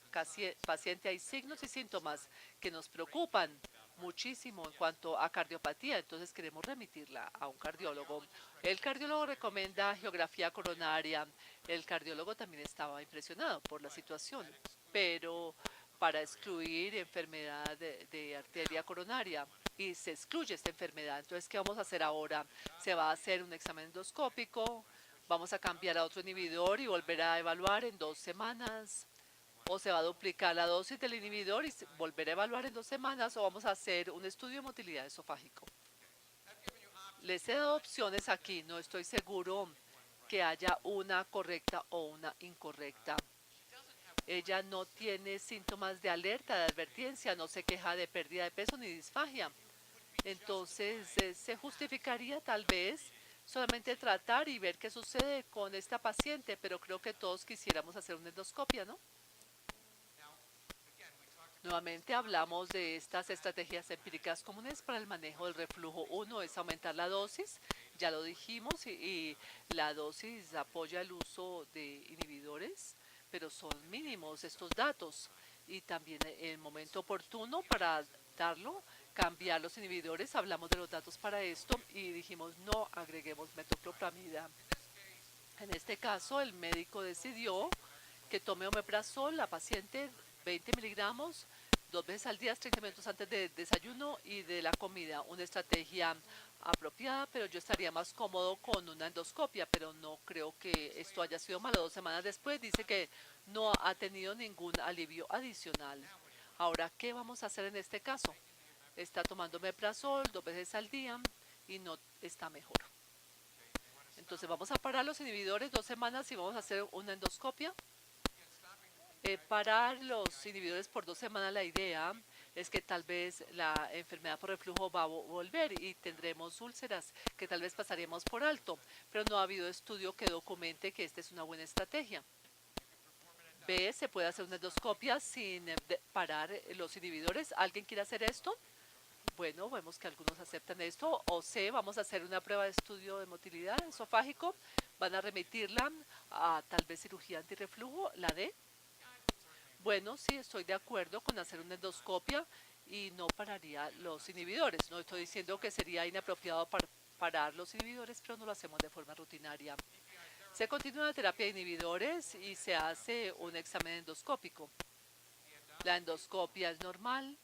paciente, hay signos y síntomas que nos preocupan muchísimo en cuanto a cardiopatía, entonces queremos remitirla a un cardiólogo. El cardiólogo recomienda geografía coronaria. El cardiólogo también estaba impresionado por la situación, pero para excluir enfermedad de arteria coronaria y se excluye esta enfermedad. Entonces, ¿qué vamos a hacer ahora? Se va a hacer un examen endoscópico, vamos a cambiar a otro inhibidor y volver a evaluar en 2 semanas, o se va a duplicar la dosis del inhibidor y volver a evaluar en 2 semanas, o vamos a hacer un estudio de motilidad esofágico. Les he dado opciones aquí, no estoy seguro que haya una correcta o una incorrecta. Ella no tiene síntomas de alerta, de advertencia, no se queja de pérdida de peso ni disfagia. Entonces, se justificaría tal vez solamente tratar y ver qué sucede con esta paciente, pero creo que todos quisiéramos hacer una endoscopia, ¿no? Nuevamente hablamos de estas estrategias empíricas comunes para el manejo del reflujo. Uno es aumentar la dosis, ya lo dijimos, y la dosis apoya el uso de inhibidores, pero son mínimos estos datos. Y también el momento oportuno para darlo, cambiar los inhibidores, hablamos de los datos para esto y dijimos no agreguemos metoclopramida. En este caso, el médico decidió que tome omeprazol, la paciente 20 miligramos, 2 veces al día, 30 minutos antes del desayuno y de la comida. Una estrategia apropiada, pero yo estaría más cómodo con una endoscopia, pero no creo que esto haya sido malo. 2 semanas después dice que no ha tenido ningún alivio adicional. Ahora, ¿qué vamos a hacer en este caso? Está tomando omeprazol 2 veces al día y no está mejor. Entonces vamos a parar los inhibidores 2 semanas y vamos a hacer una endoscopia. Parar los inhibidores por 2 semanas, la idea es que tal vez la enfermedad por reflujo va a volver y tendremos úlceras que tal vez pasaríamos por alto, pero no ha habido estudio que documente que esta es una buena estrategia. B, se puede hacer una endoscopia sin parar los inhibidores. ¿Alguien quiere hacer esto? Bueno, vemos que algunos aceptan esto. O C, vamos a hacer una prueba de estudio de motilidad esofágico. Van a remitirla a tal vez cirugía antirreflujo. La D. Bueno, sí, estoy de acuerdo con hacer una endoscopia y no pararía los inhibidores. No estoy diciendo que sería inapropiado parar los inhibidores, pero no lo hacemos de forma rutinaria. Se continúa la terapia de inhibidores y se hace un examen endoscópico. La endoscopia es normal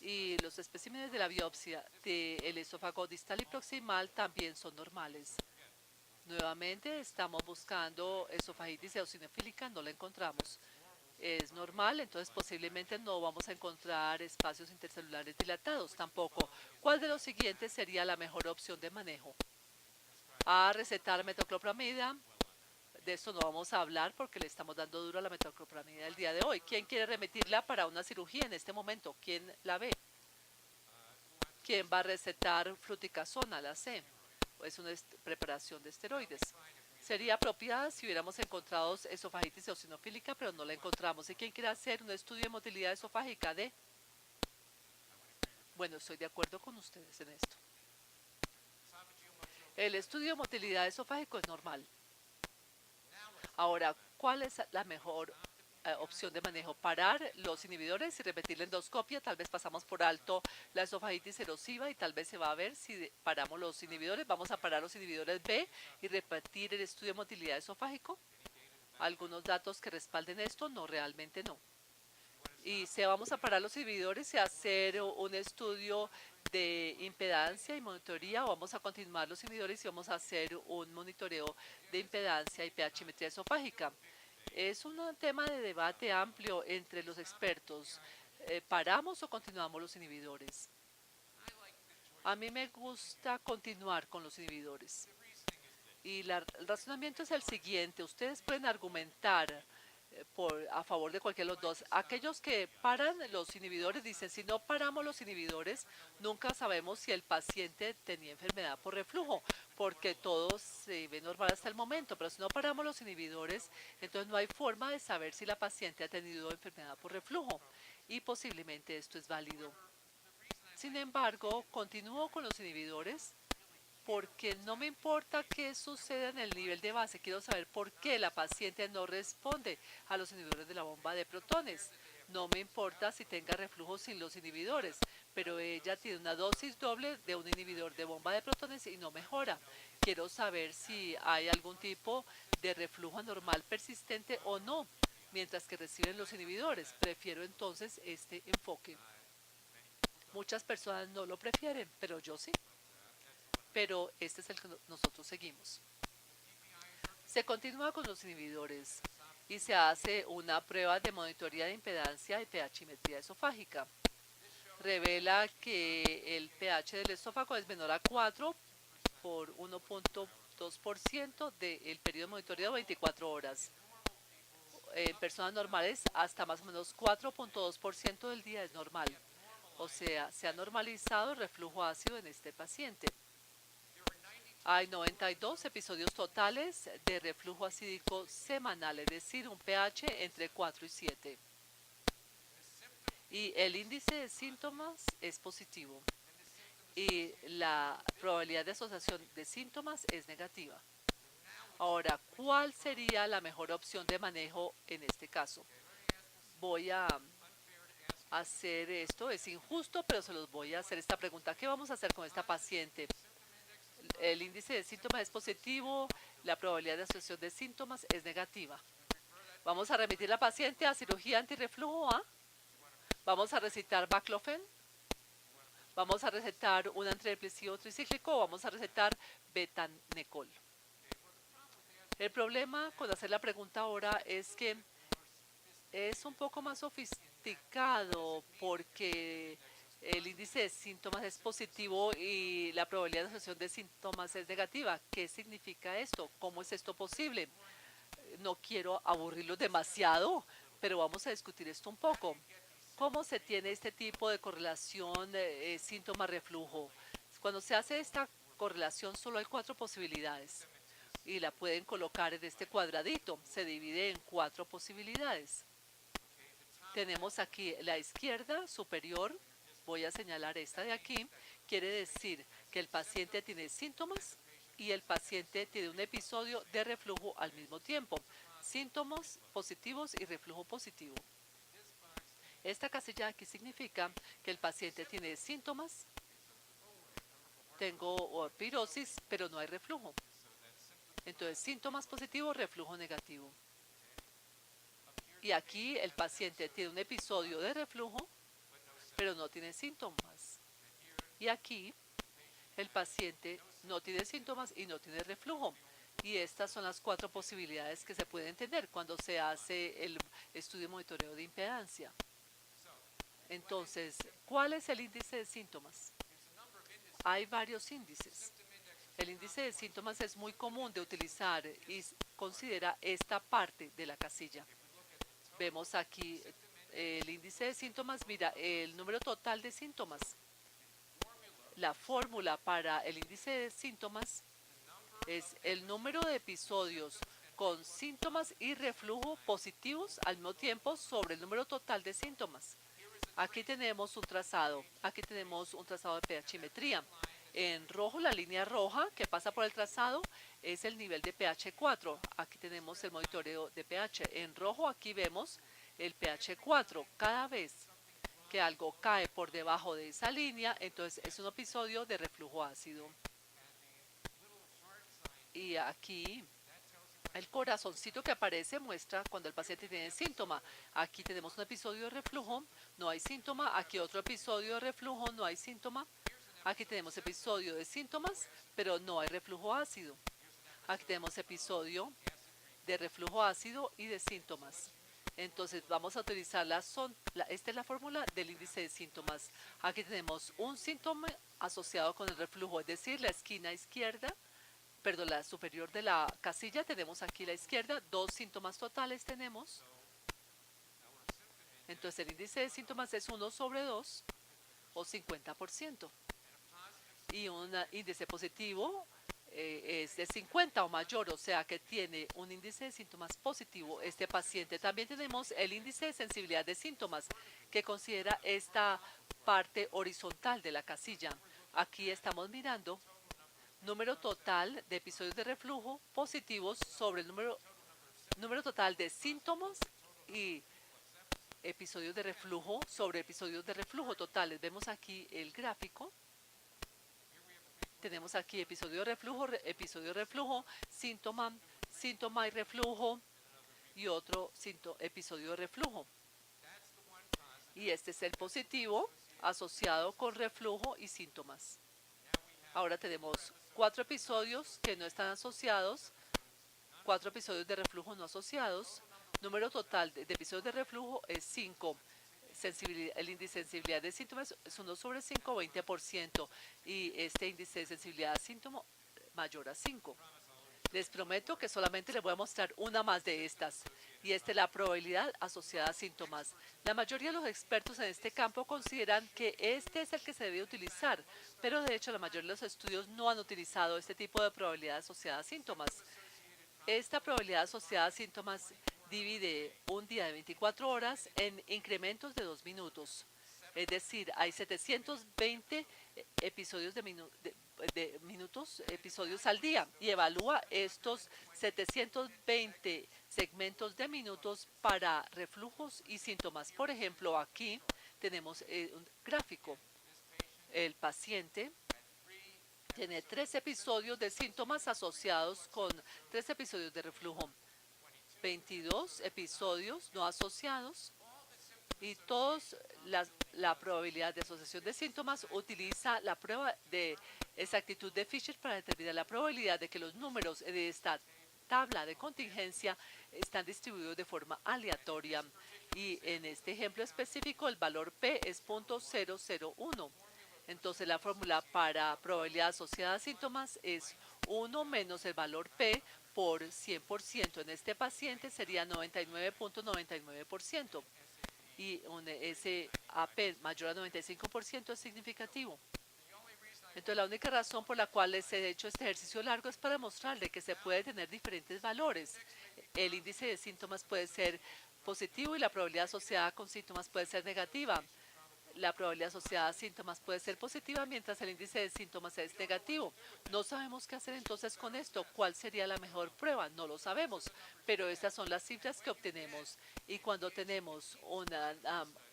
y los especímenes de la biopsia del esófago distal y proximal también son normales. Nuevamente estamos buscando esofagitis eosinofílica, no la encontramos. Es normal, entonces posiblemente no vamos a encontrar espacios intercelulares dilatados tampoco. ¿Cuál de los siguientes sería la mejor opción de manejo? A, recetar metoclopramida. De esto no vamos a hablar porque le estamos dando duro a la metoclopramida el día de hoy. ¿Quién quiere remitirla para una cirugía en este momento? ¿Quién la ve? ¿Quién va a recetar fluticasona, la C? Es una preparación de esteroides. Sería apropiada si hubiéramos encontrado esofagitis eosinofílica, pero no la encontramos. ¿Y quién quiere hacer un estudio de motilidad esofágica? D. Bueno, estoy de acuerdo con ustedes en esto. El estudio de motilidad esofágico es normal. Ahora, ¿cuál es la mejor opción de manejo? Parar los inhibidores y repetir la endoscopia. Tal vez pasamos por alto la esofagitis erosiva y tal vez se va a ver si paramos los inhibidores. Vamos a parar los inhibidores B y repetir el estudio de motilidad esofágico. ¿Algunos datos que respalden esto? No, realmente no. Y si vamos a parar los inhibidores y hacer un estudio de impedancia y monitoría, o vamos a continuar los inhibidores y vamos a hacer un monitoreo de impedancia y pHimetría esofágica. Es un tema de debate amplio entre los expertos. ¿Paramos o continuamos los inhibidores? A mí me gusta continuar con los inhibidores. Y el razonamiento es el siguiente. Ustedes pueden argumentar a favor de cualquiera de los dos. Aquellos que paran los inhibidores dicen, si no paramos los inhibidores, nunca sabemos si el paciente tenía enfermedad por reflujo, porque todo se ve normal hasta el momento, pero si no paramos los inhibidores, entonces no hay forma de saber si la paciente ha tenido enfermedad por reflujo, y posiblemente esto es válido. Sin embargo, continúo con los inhibidores porque no me importa qué suceda en el nivel de base, quiero saber por qué la paciente no responde a los inhibidores de la bomba de protones. No me importa si tenga reflujo sin los inhibidores, pero ella tiene una dosis doble de un inhibidor de bomba de protones y no mejora. Quiero saber si hay algún tipo de reflujo anormal persistente o no, mientras que reciben los inhibidores. Prefiero entonces este enfoque. Muchas personas no lo prefieren, pero yo sí. Pero este es el que nosotros seguimos. Se continúa con los inhibidores y se hace una prueba de monitoría de impedancia y pHimetría esofágica. Revela que el pH del esófago es menor a 4 por 1.2% del periodo de monitoreo de 24 horas. En personas normales, hasta más o menos 4.2% del día es normal. O sea, se ha normalizado el reflujo ácido en este paciente. Hay 92 episodios totales de reflujo acídico semanal, es decir, un pH entre 4 y 7. Y el índice de síntomas es positivo. Y la probabilidad de asociación de síntomas es negativa. Ahora, ¿cuál sería la mejor opción de manejo en este caso? Voy a hacer esto, es injusto, pero se los voy a hacer esta pregunta. ¿Qué vamos a hacer con esta paciente? El índice de síntomas es positivo, la probabilidad de asociación de síntomas es negativa. Vamos a remitir a la paciente a cirugía antirreflujo A. Vamos a recetar baclofen. Vamos a recetar un antidepresivo tricíclico o vamos a recetar betanecol. El problema con hacer la pregunta ahora es que es un poco más sofisticado porque el índice de síntomas es positivo y la probabilidad de asociación de síntomas es negativa. ¿Qué significa esto? ¿Cómo es esto posible? No quiero aburrirlos demasiado, pero vamos a discutir esto un poco. ¿Cómo se tiene este tipo de correlación síntoma-reflujo? Cuando se hace esta correlación solo hay 4 posibilidades y la pueden colocar en este cuadradito. Se divide en 4 posibilidades. Tenemos aquí la izquierda superior, voy a señalar esta de aquí, quiere decir que el paciente tiene síntomas y el paciente tiene un episodio de reflujo al mismo tiempo. Síntomas positivos y reflujo positivo. Esta casilla aquí significa que el paciente tiene síntomas, tengo pirosis, pero no hay reflujo. Entonces, síntomas positivos, reflujo negativo. Y aquí el paciente tiene un episodio de reflujo, pero no tiene síntomas. Y aquí el paciente no tiene síntomas y no tiene reflujo. Y estas son las 4 posibilidades que se pueden tener cuando se hace el estudio de monitoreo de impedancia. Entonces, ¿cuál es el índice de síntomas? Hay varios índices. El índice de síntomas es muy común de utilizar y considera esta parte de la casilla. Vemos aquí el índice de síntomas, mira, el número total de síntomas. La fórmula para el índice de síntomas es el número de episodios con síntomas y reflujo positivos al mismo tiempo sobre el número total de síntomas. Aquí tenemos un trazado de pHmetría. En rojo, la línea roja que pasa por el trazado es el nivel de pH 4. Aquí tenemos el monitoreo de pH. En rojo aquí vemos el pH 4. Cada vez que algo cae por debajo de esa línea, entonces es un episodio de reflujo ácido. Y aquí el corazoncito que aparece muestra cuando el paciente tiene síntoma. Aquí tenemos un episodio de reflujo, no hay síntoma. Aquí otro episodio de reflujo, no hay síntoma. Aquí tenemos episodio de síntomas, pero no hay reflujo ácido. Aquí tenemos episodio de reflujo ácido y de síntomas. Entonces vamos a utilizar esta es la fórmula del índice de síntomas. Aquí tenemos un síntoma asociado con el reflujo, es decir, la esquina izquierda, perdón, la superior de la casilla, tenemos aquí la izquierda, 2 síntomas totales tenemos. Entonces el índice de síntomas es 1 sobre 2 o 50%. Y un índice positivo es de 50 o mayor, o sea que tiene un índice de síntomas positivo este paciente. También tenemos el índice de sensibilidad de síntomas, que considera esta parte horizontal de la casilla. Aquí estamos mirando número total de episodios de reflujo positivos sobre el número total de síntomas y episodios de reflujo sobre episodios de reflujo totales. Vemos aquí el gráfico. Tenemos aquí episodio de reflujo, síntoma, síntoma y reflujo y otro episodio de reflujo. Y este es el positivo asociado con reflujo y síntomas. Ahora tenemos 4 episodios que no están asociados, 4 episodios de reflujo no asociados. Número total de episodios de reflujo es 5. El índice de sensibilidad de síntomas es 1 sobre 5, 20%. Y este índice de sensibilidad a síntoma mayor a 5. Les prometo que solamente les voy a mostrar una más de estas. Y esta es la probabilidad asociada a síntomas. La mayoría de los expertos en este campo consideran que este es el que se debe utilizar, pero de hecho la mayoría de los estudios no han utilizado este tipo de probabilidad asociada a síntomas. Esta probabilidad asociada a síntomas divide un día de 24 horas en incrementos de 2 minutos. Es decir, hay 720 episodios episodios al día y evalúa estos 720 segmentos de minutos para reflujos y síntomas. Por ejemplo, aquí tenemos un gráfico. El paciente tiene 3 episodios de síntomas asociados con 3 episodios de reflujo, 22 episodios no asociados y todos la probabilidad de asociación de síntomas utiliza la prueba de exactitud de Fisher para determinar la probabilidad de que los números de esta tabla de contingencia están distribuidos de forma aleatoria. Y en este ejemplo específico el valor P es 0.001. Entonces la fórmula para probabilidad asociada a síntomas es 1 menos el valor P por 100%. En este paciente sería 99.99%. Y un SAP mayor a 95% es significativo. Entonces la única razón por la cual les he hecho este ejercicio largo es para mostrarle que se puede tener diferentes valores. El índice de síntomas puede ser positivo y la probabilidad asociada con síntomas puede ser negativa. La probabilidad asociada a síntomas puede ser positiva mientras el índice de síntomas es negativo. No sabemos qué hacer entonces con esto. ¿Cuál sería la mejor prueba? No lo sabemos, pero estas son las cifras que obtenemos. Y cuando tenemos un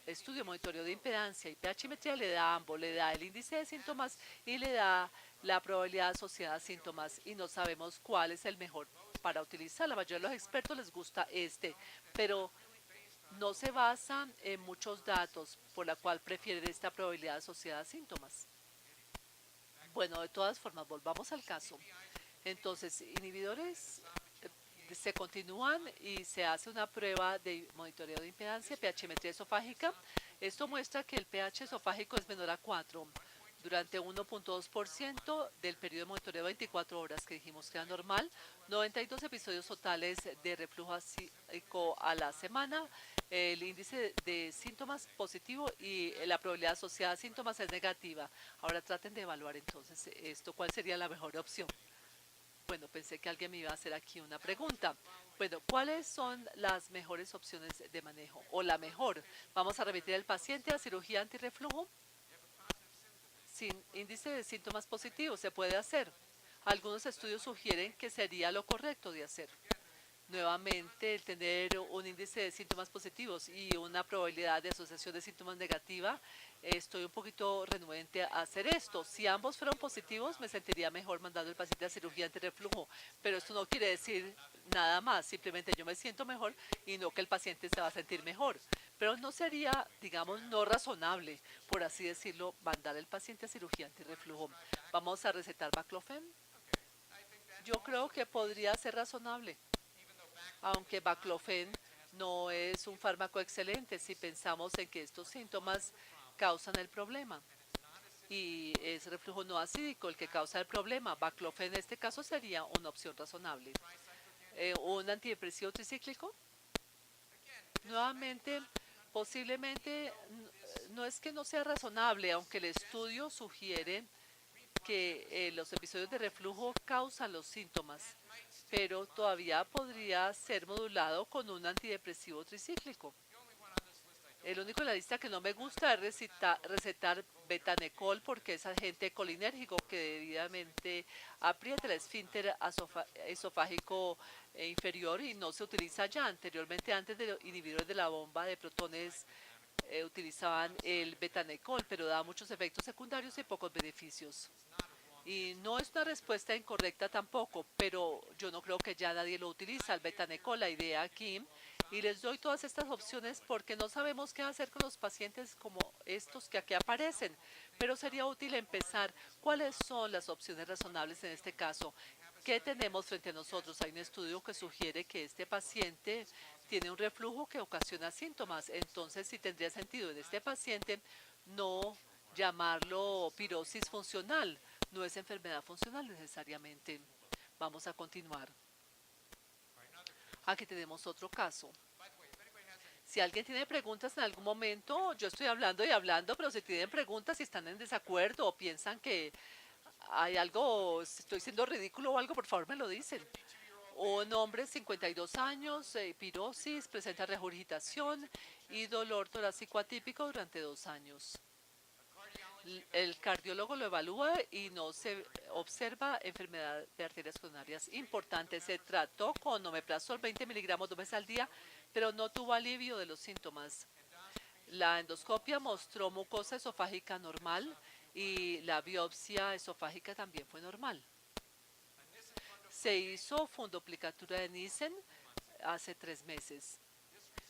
estudio de monitoreo de impedancia y pHmetría, le da ambos, le da el índice de síntomas y le da la probabilidad asociada a síntomas y no sabemos cuál es el mejor para utilizar. La mayoría de los expertos les gusta este, pero no se basa en muchos datos, por la cual prefieren esta probabilidad asociada a síntomas. Bueno, de todas formas, volvamos al caso. Entonces, inhibidores se continúan y se hace una prueba de monitoreo de impedancia, pHmetría esofágica. Esto muestra que el pH esofágico es menor a 4 durante 1.2% del periodo de monitoreo de 24 horas que dijimos que era normal, 92 episodios totales de reflujo acídico a la semana, el índice de síntomas positivo y la probabilidad asociada a síntomas es negativa. Ahora traten de evaluar entonces esto, ¿cuál sería la mejor opción? Bueno, pensé que alguien me iba a hacer aquí una pregunta. Bueno, ¿cuáles son las mejores opciones de manejo? O la mejor, vamos a remitir al paciente a cirugía antirreflujo sin índice de síntomas positivos. Se puede hacer. Algunos estudios sugieren que sería lo correcto de hacer. Nuevamente, el tener un índice de síntomas positivos y una probabilidad de asociación de síntomas negativa, estoy un poquito renuente a hacer esto. Si ambos fueron positivos, me sentiría mejor mandando al paciente a cirugía antirreflujo, pero esto no quiere decir nada más, simplemente yo me siento mejor y no que el paciente se va a sentir mejor. Pero no sería, digamos, no razonable, por así decirlo, mandar al paciente a cirugía antirreflujo. Vamos a recetar baclofen. Yo creo que podría ser razonable, aunque baclofen no es un fármaco excelente si pensamos en que estos síntomas causan el problema y es reflujo no acídico el que causa el problema. Baclofen en este caso sería una opción razonable. Un antidepresivo tricíclico, nuevamente, posiblemente no es que no sea razonable, aunque el estudio sugiere que los episodios de reflujo causan los síntomas, pero todavía podría ser modulado con un antidepresivo tricíclico. El único en la lista que no me gusta es recetar betanecol porque es agente colinérgico que debidamente aprieta el esfínter esofágico inferior y no se utiliza ya. Anteriormente, antes de los inhibidores de la bomba de protones, utilizaban el betanecol, pero da muchos efectos secundarios y pocos beneficios. Y no es una respuesta incorrecta tampoco, pero yo no creo que ya nadie lo utiliza, el betanecol. La idea aquí, y les doy todas estas opciones porque no sabemos qué hacer con los pacientes como estos que aquí aparecen, pero sería útil empezar. ¿Cuáles son las opciones razonables en este caso? ¿Qué tenemos frente a nosotros? Hay un estudio que sugiere que este paciente tiene un reflujo que ocasiona síntomas, entonces sí tendría sentido en este paciente no llamarlo pirosis funcional. No es enfermedad funcional necesariamente. Vamos a continuar. Aquí tenemos otro caso. Si alguien tiene preguntas en algún momento, yo estoy hablando y hablando, pero si tienen preguntas, si están en desacuerdo o piensan que hay algo, estoy siendo ridículo o algo, por favor me lo dicen. Un hombre, 52 años, pirosis, presenta regurgitación y dolor torácico atípico durante 2 años. El cardiólogo lo evalúa y no se observa enfermedad de arterias coronarias importante. Se trató con omeprazol 20 miligramos 2 veces al día, pero no tuvo alivio de los síntomas. La endoscopia mostró mucosa esofágica normal y la biopsia esofágica también fue normal. Se hizo fundoplicatura de Nissen hace 3 meses.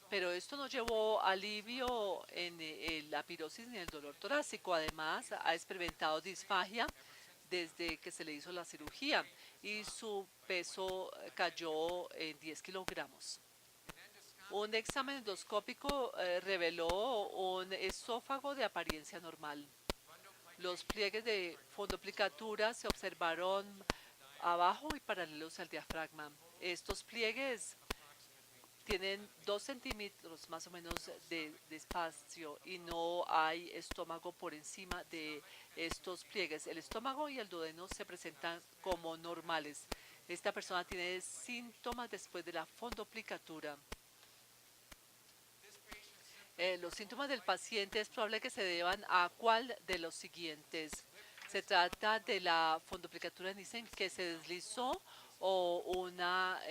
Pero esto no llevó alivio en la pirosis ni el dolor torácico. Además, ha experimentado disfagia desde que se le hizo la cirugía y su peso cayó en 10 kilogramos. Un examen endoscópico reveló un esófago de apariencia normal. Los pliegues de fundoplicatura se observaron abajo y paralelos al diafragma. Estos pliegues tienen 2 centímetros más o menos de espacio y no hay estómago por encima de estos pliegues. El estómago y el duodeno se presentan como normales. Esta persona tiene síntomas después de la fundoplicatura. Los síntomas del paciente es probable que se deban a cuál de los siguientes. Se trata de la fundoplicatura de Nissen que se deslizó o una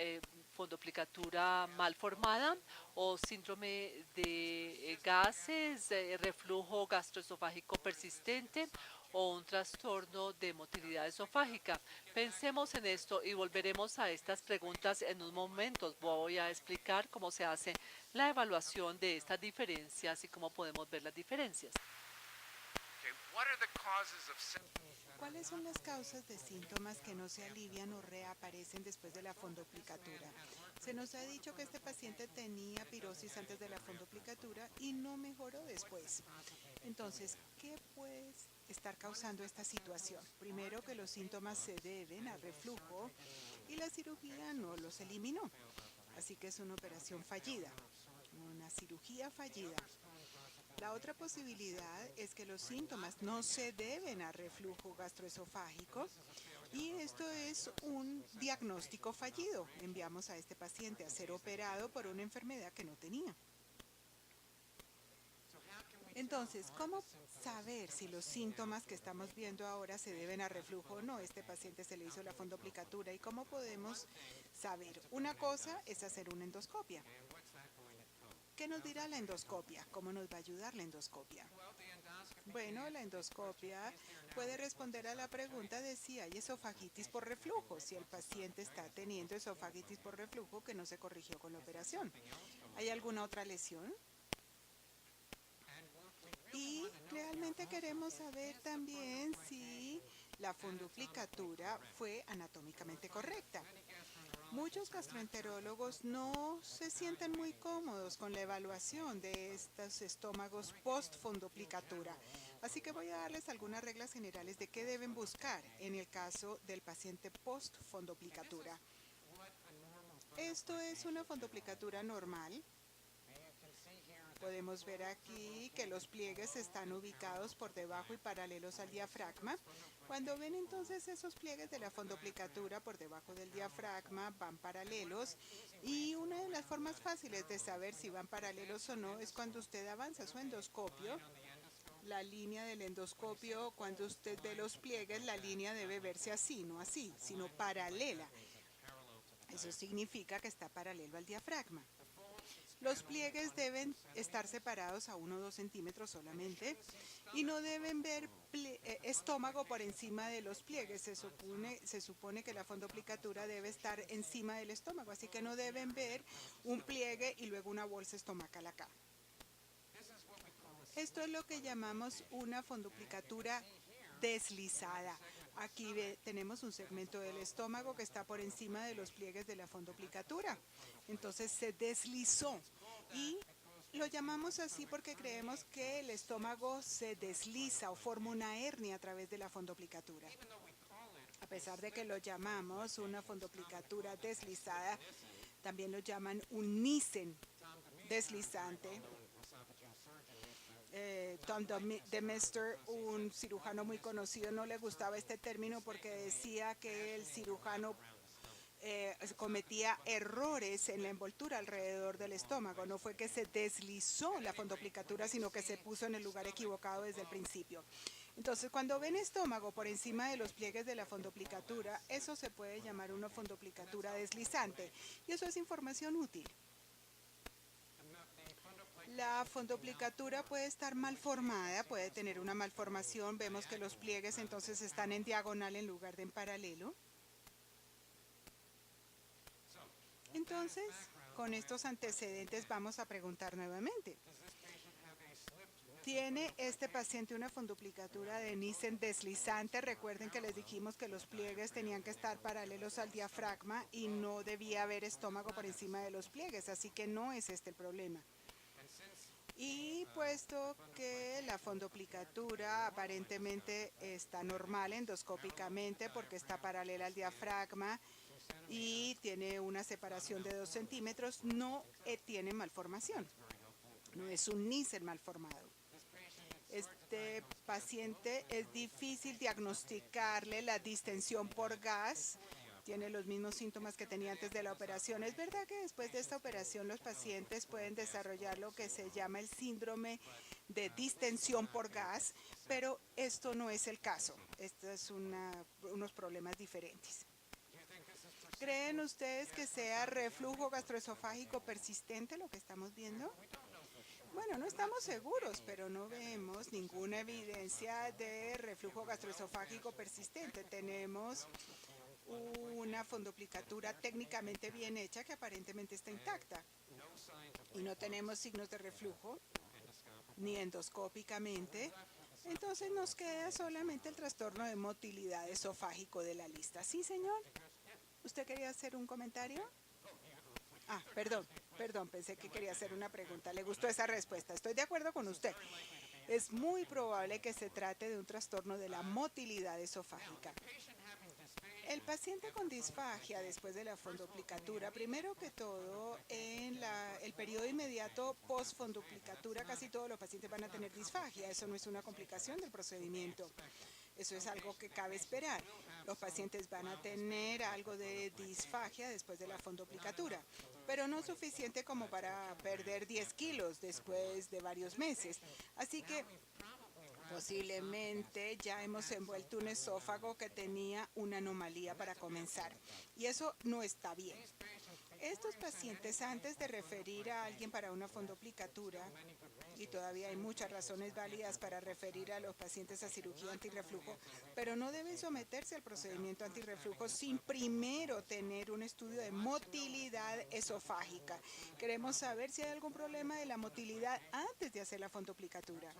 fundoplicatura mal formada o síndrome de gases, reflujo gastroesofágico persistente o un trastorno de motilidad esofágica. Pensemos en esto y volveremos a estas preguntas en un momento. voy a explicar cómo se hace la evaluación de estas diferencias y cómo podemos ver las diferencias. ¿Cuáles son las causas de síntomas que no se alivian o reaparecen después de la fondoplicatura? Se nos ha dicho que este paciente tenía pirosis antes de la fondoplicatura y no mejoró después. Entonces, ¿qué puede estar causando esta situación? Primero, que los síntomas se deben a reflujo y la cirugía no los eliminó. Así que es una operación fallida, una cirugía fallida. La otra posibilidad es que los síntomas no se deben a reflujo gastroesofágico y esto es un diagnóstico fallido. Enviamos a este paciente a ser operado por una enfermedad que no tenía. Entonces, ¿cómo saber si los síntomas que estamos viendo ahora se deben a reflujo o no? Este paciente se le hizo la fondoplicatura y ¿cómo podemos saber? Una cosa es hacer una endoscopia. ¿Qué nos dirá la endoscopia? ¿Cómo nos va a ayudar la endoscopia? Bueno, la endoscopia puede responder a la pregunta de si hay esofagitis por reflujo, si el paciente está teniendo esofagitis por reflujo que no se corrigió con la operación. ¿Hay alguna otra lesión? Y realmente queremos saber también si la fondoplicatura fue anatómicamente correcta. Muchos gastroenterólogos no se sienten muy cómodos con la evaluación de estos estómagos post-fondoplicatura. Así que voy a darles algunas reglas generales de qué deben buscar en el caso del paciente post-fondoplicatura. Esto es una fondoplicatura normal. Podemos ver aquí que los pliegues están ubicados por debajo y paralelos al diafragma. Cuando ven entonces esos pliegues de la fondoplicatura por debajo del diafragma van paralelos y una de las formas fáciles de saber si van paralelos o no es cuando usted avanza su endoscopio. La línea del endoscopio, cuando usted ve los pliegues, la línea debe verse así, no así, sino paralela. Eso significa que está paralelo al diafragma. Los pliegues deben estar separados a 1 o 2 centímetros solamente y no deben ver estómago por encima de los pliegues. Se supone que la fondoplicatura debe estar encima del estómago, así que no deben ver un pliegue y luego una bolsa estomacal acá. Esto es lo que llamamos una fondoplicatura deslizada. Aquí tenemos un segmento del estómago que está por encima de los pliegues de la fondoplicatura. Entonces se deslizó y lo llamamos así porque creemos que el estómago se desliza o forma una hernia a través de la fondoplicatura. A pesar de que lo llamamos una fondoplicatura deslizada, también lo llaman un Nissen deslizante. Tom Demister, un cirujano muy conocido, no le gustaba este término porque decía que el cirujano cometía errores en la envoltura alrededor del estómago. No fue que se deslizó la fondoplicatura, sino que se puso en el lugar equivocado desde el principio. Entonces, cuando ven estómago por encima de los pliegues de la fondoplicatura, eso se puede llamar una fondoplicatura deslizante. Y eso es información útil. La fondoplicatura puede estar mal formada, puede tener una malformación. Vemos que los pliegues entonces están en diagonal en lugar de en paralelo. Entonces, con estos antecedentes vamos a preguntar nuevamente. ¿Tiene este paciente una fondoplicatura de Nissen deslizante? Recuerden que les dijimos que los pliegues tenían que estar paralelos al diafragma y no debía haber estómago por encima de los pliegues, así que no es este el problema. Y puesto que la fondoplicatura aparentemente está normal endoscópicamente porque está paralela al diafragma y tiene una separación de 2 centímetros, no tiene malformación. No es un Nissen malformado. Este paciente es difícil diagnosticarle la distensión por gas. Tiene los mismos síntomas que tenía antes de la operación. Es verdad que después de esta operación los pacientes pueden desarrollar lo que se llama el síndrome de distensión por gas, pero esto no es el caso. Estos son unos problemas diferentes. ¿Creen ustedes que sea reflujo gastroesofágico persistente lo que estamos viendo? Bueno, no estamos seguros, pero no vemos ninguna evidencia de reflujo gastroesofágico persistente. Tenemos una fondoplicatura técnicamente bien hecha que aparentemente está intacta y no tenemos signos de reflujo ni endoscópicamente, entonces nos queda solamente el trastorno de motilidad esofágico de la lista. ¿Sí, señor? ¿Usted quería hacer un comentario? Ah, perdón, pensé que quería hacer una pregunta. ¿Le gustó esa respuesta? Estoy de acuerdo con usted. Es muy probable que se trate de un trastorno de la motilidad esofágica. El paciente con disfagia después de la fondoplicatura, primero que todo, en el periodo inmediato post-fondoplicatura, casi todos los pacientes van a tener disfagia. Eso no es una complicación del procedimiento. Eso es algo que cabe esperar. Los pacientes van a tener algo de disfagia después de la fondoplicatura, pero no suficiente como para perder 10 kilos después de varios meses. Así que posiblemente ya hemos envuelto un esófago que tenía una anomalía para comenzar. Y eso no está bien. Estos pacientes, antes de referir a alguien para una fondoplicatura, y todavía hay muchas razones válidas para referir a los pacientes a cirugía antirreflujo, pero no deben someterse al procedimiento antirreflujo sin primero tener un estudio de motilidad esofágica. Queremos saber si hay algún problema de la motilidad antes de hacer la fondoplicatura.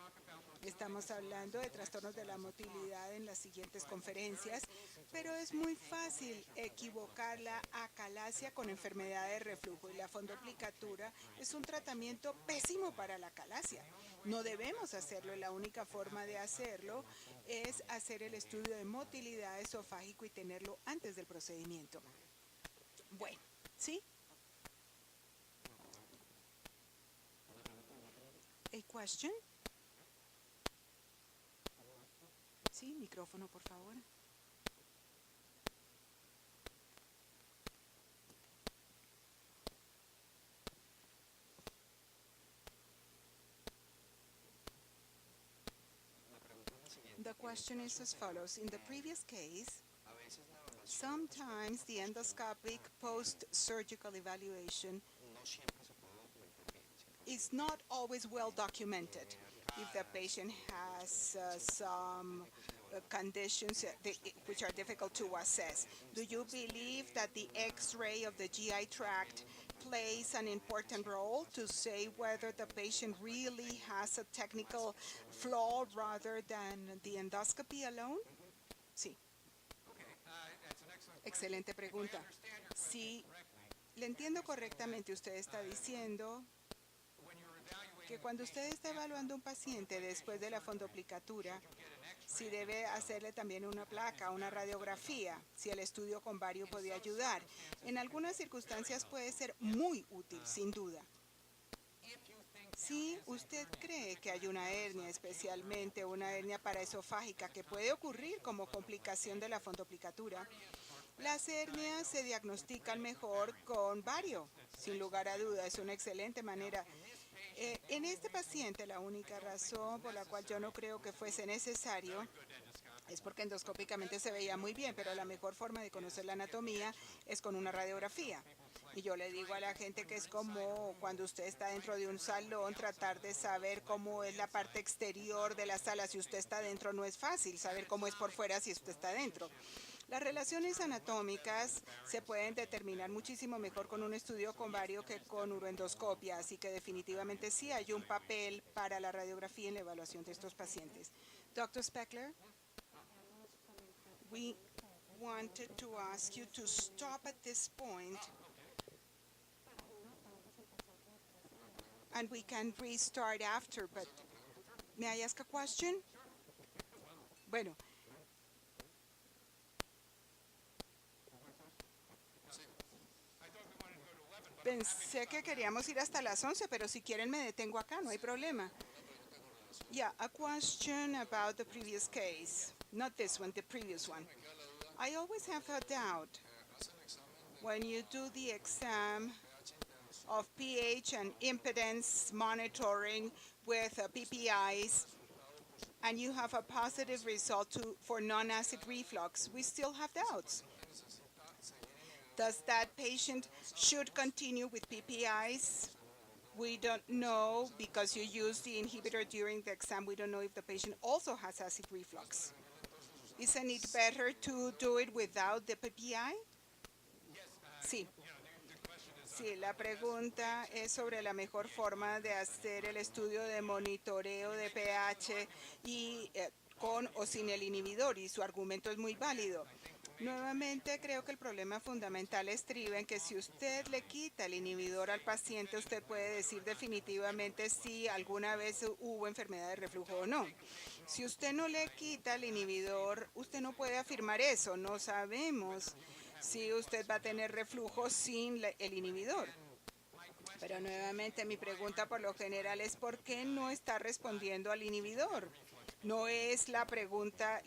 Estamos hablando de trastornos de la motilidad en las siguientes conferencias, pero es muy fácil equivocar la acalasia con enfermedad de reflujo y la fondoplicatura es un tratamiento pésimo para la acalasia. No debemos hacerlo, la única forma de hacerlo es hacer el estudio de motilidad esofágico y tenerlo antes del procedimiento. Bueno, ¿sí? ¿A question? Sí, micrófono, por favor. The question is as follows. In the previous case, sometimes the endoscopic post-surgical evaluation is not always well documented. If the patient has some conditions which are difficult to assess. Do you believe that the X-ray of the GI tract plays an important role to say whether the patient really has a technical flaw rather than the endoscopy alone? Sí. Excelente pregunta. Si le entiendo correctamente, usted está diciendo que cuando usted está evaluando a un paciente después de la fondoplicatura, si debe hacerle también una placa, una radiografía, si el estudio con bario puede ayudar. En algunas circunstancias puede ser muy útil, sin duda. Si usted cree que hay una hernia, especialmente una hernia paraesofágica que puede ocurrir como complicación de la fondoplicatura, las hernias se diagnostican mejor con bario, sin lugar a duda, es una excelente manera. En este paciente, la única razón por la cual yo no creo que fuese necesario es porque endoscópicamente se veía muy bien, pero la mejor forma de conocer la anatomía es con una radiografía. Y yo le digo a la gente que es como cuando usted está dentro de un salón, tratar de saber cómo es la parte exterior de la sala. Si usted está dentro no es fácil saber cómo es por fuera si usted está dentro. Las relaciones anatómicas se pueden determinar muchísimo mejor con un estudio con bario que con uroendoscopia, así que definitivamente sí hay un papel para la radiografía en la evaluación de estos pacientes. Dr. Speckler, we wanted to ask you to stop at this point and we can restart after, but may I ask a question? Bueno. Pensé que queríamos ir hasta las 11, pero si quieren me detengo acá, no hay problema. Yeah, a question about the previous case. Not this one, the previous one. I always have a doubt when you do the exam of pH and impedance monitoring with PPIs and you have a positive result for non-acid reflux. We still have doubts. Does that patient should continue with PPIs? We don't know because you use the inhibitor during the exam. We don't know if the patient also has acid reflux. Isn't it better to do it without the PPI? Sí. Sí, la pregunta es sobre la mejor forma de hacer el estudio de monitoreo de pH y con o sin el inhibidor, y su argumento es muy válido. Nuevamente, creo que el problema fundamental estriba en que si usted le quita el inhibidor al paciente, usted puede decir definitivamente si alguna vez hubo enfermedad de reflujo o no. Si usted no le quita el inhibidor, usted no puede afirmar eso. No sabemos si usted va a tener reflujo sin el inhibidor. Pero nuevamente mi pregunta por lo general es ¿por qué no está respondiendo al inhibidor? No es la pregunta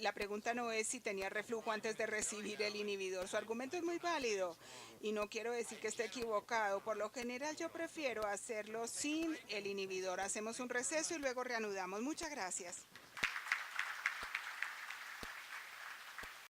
no es si tenía reflujo antes de recibir el inhibidor. Su argumento es muy válido y no quiero decir que esté equivocado. Por lo general yo prefiero hacerlo sin el inhibidor. Hacemos un receso y luego reanudamos. Muchas gracias.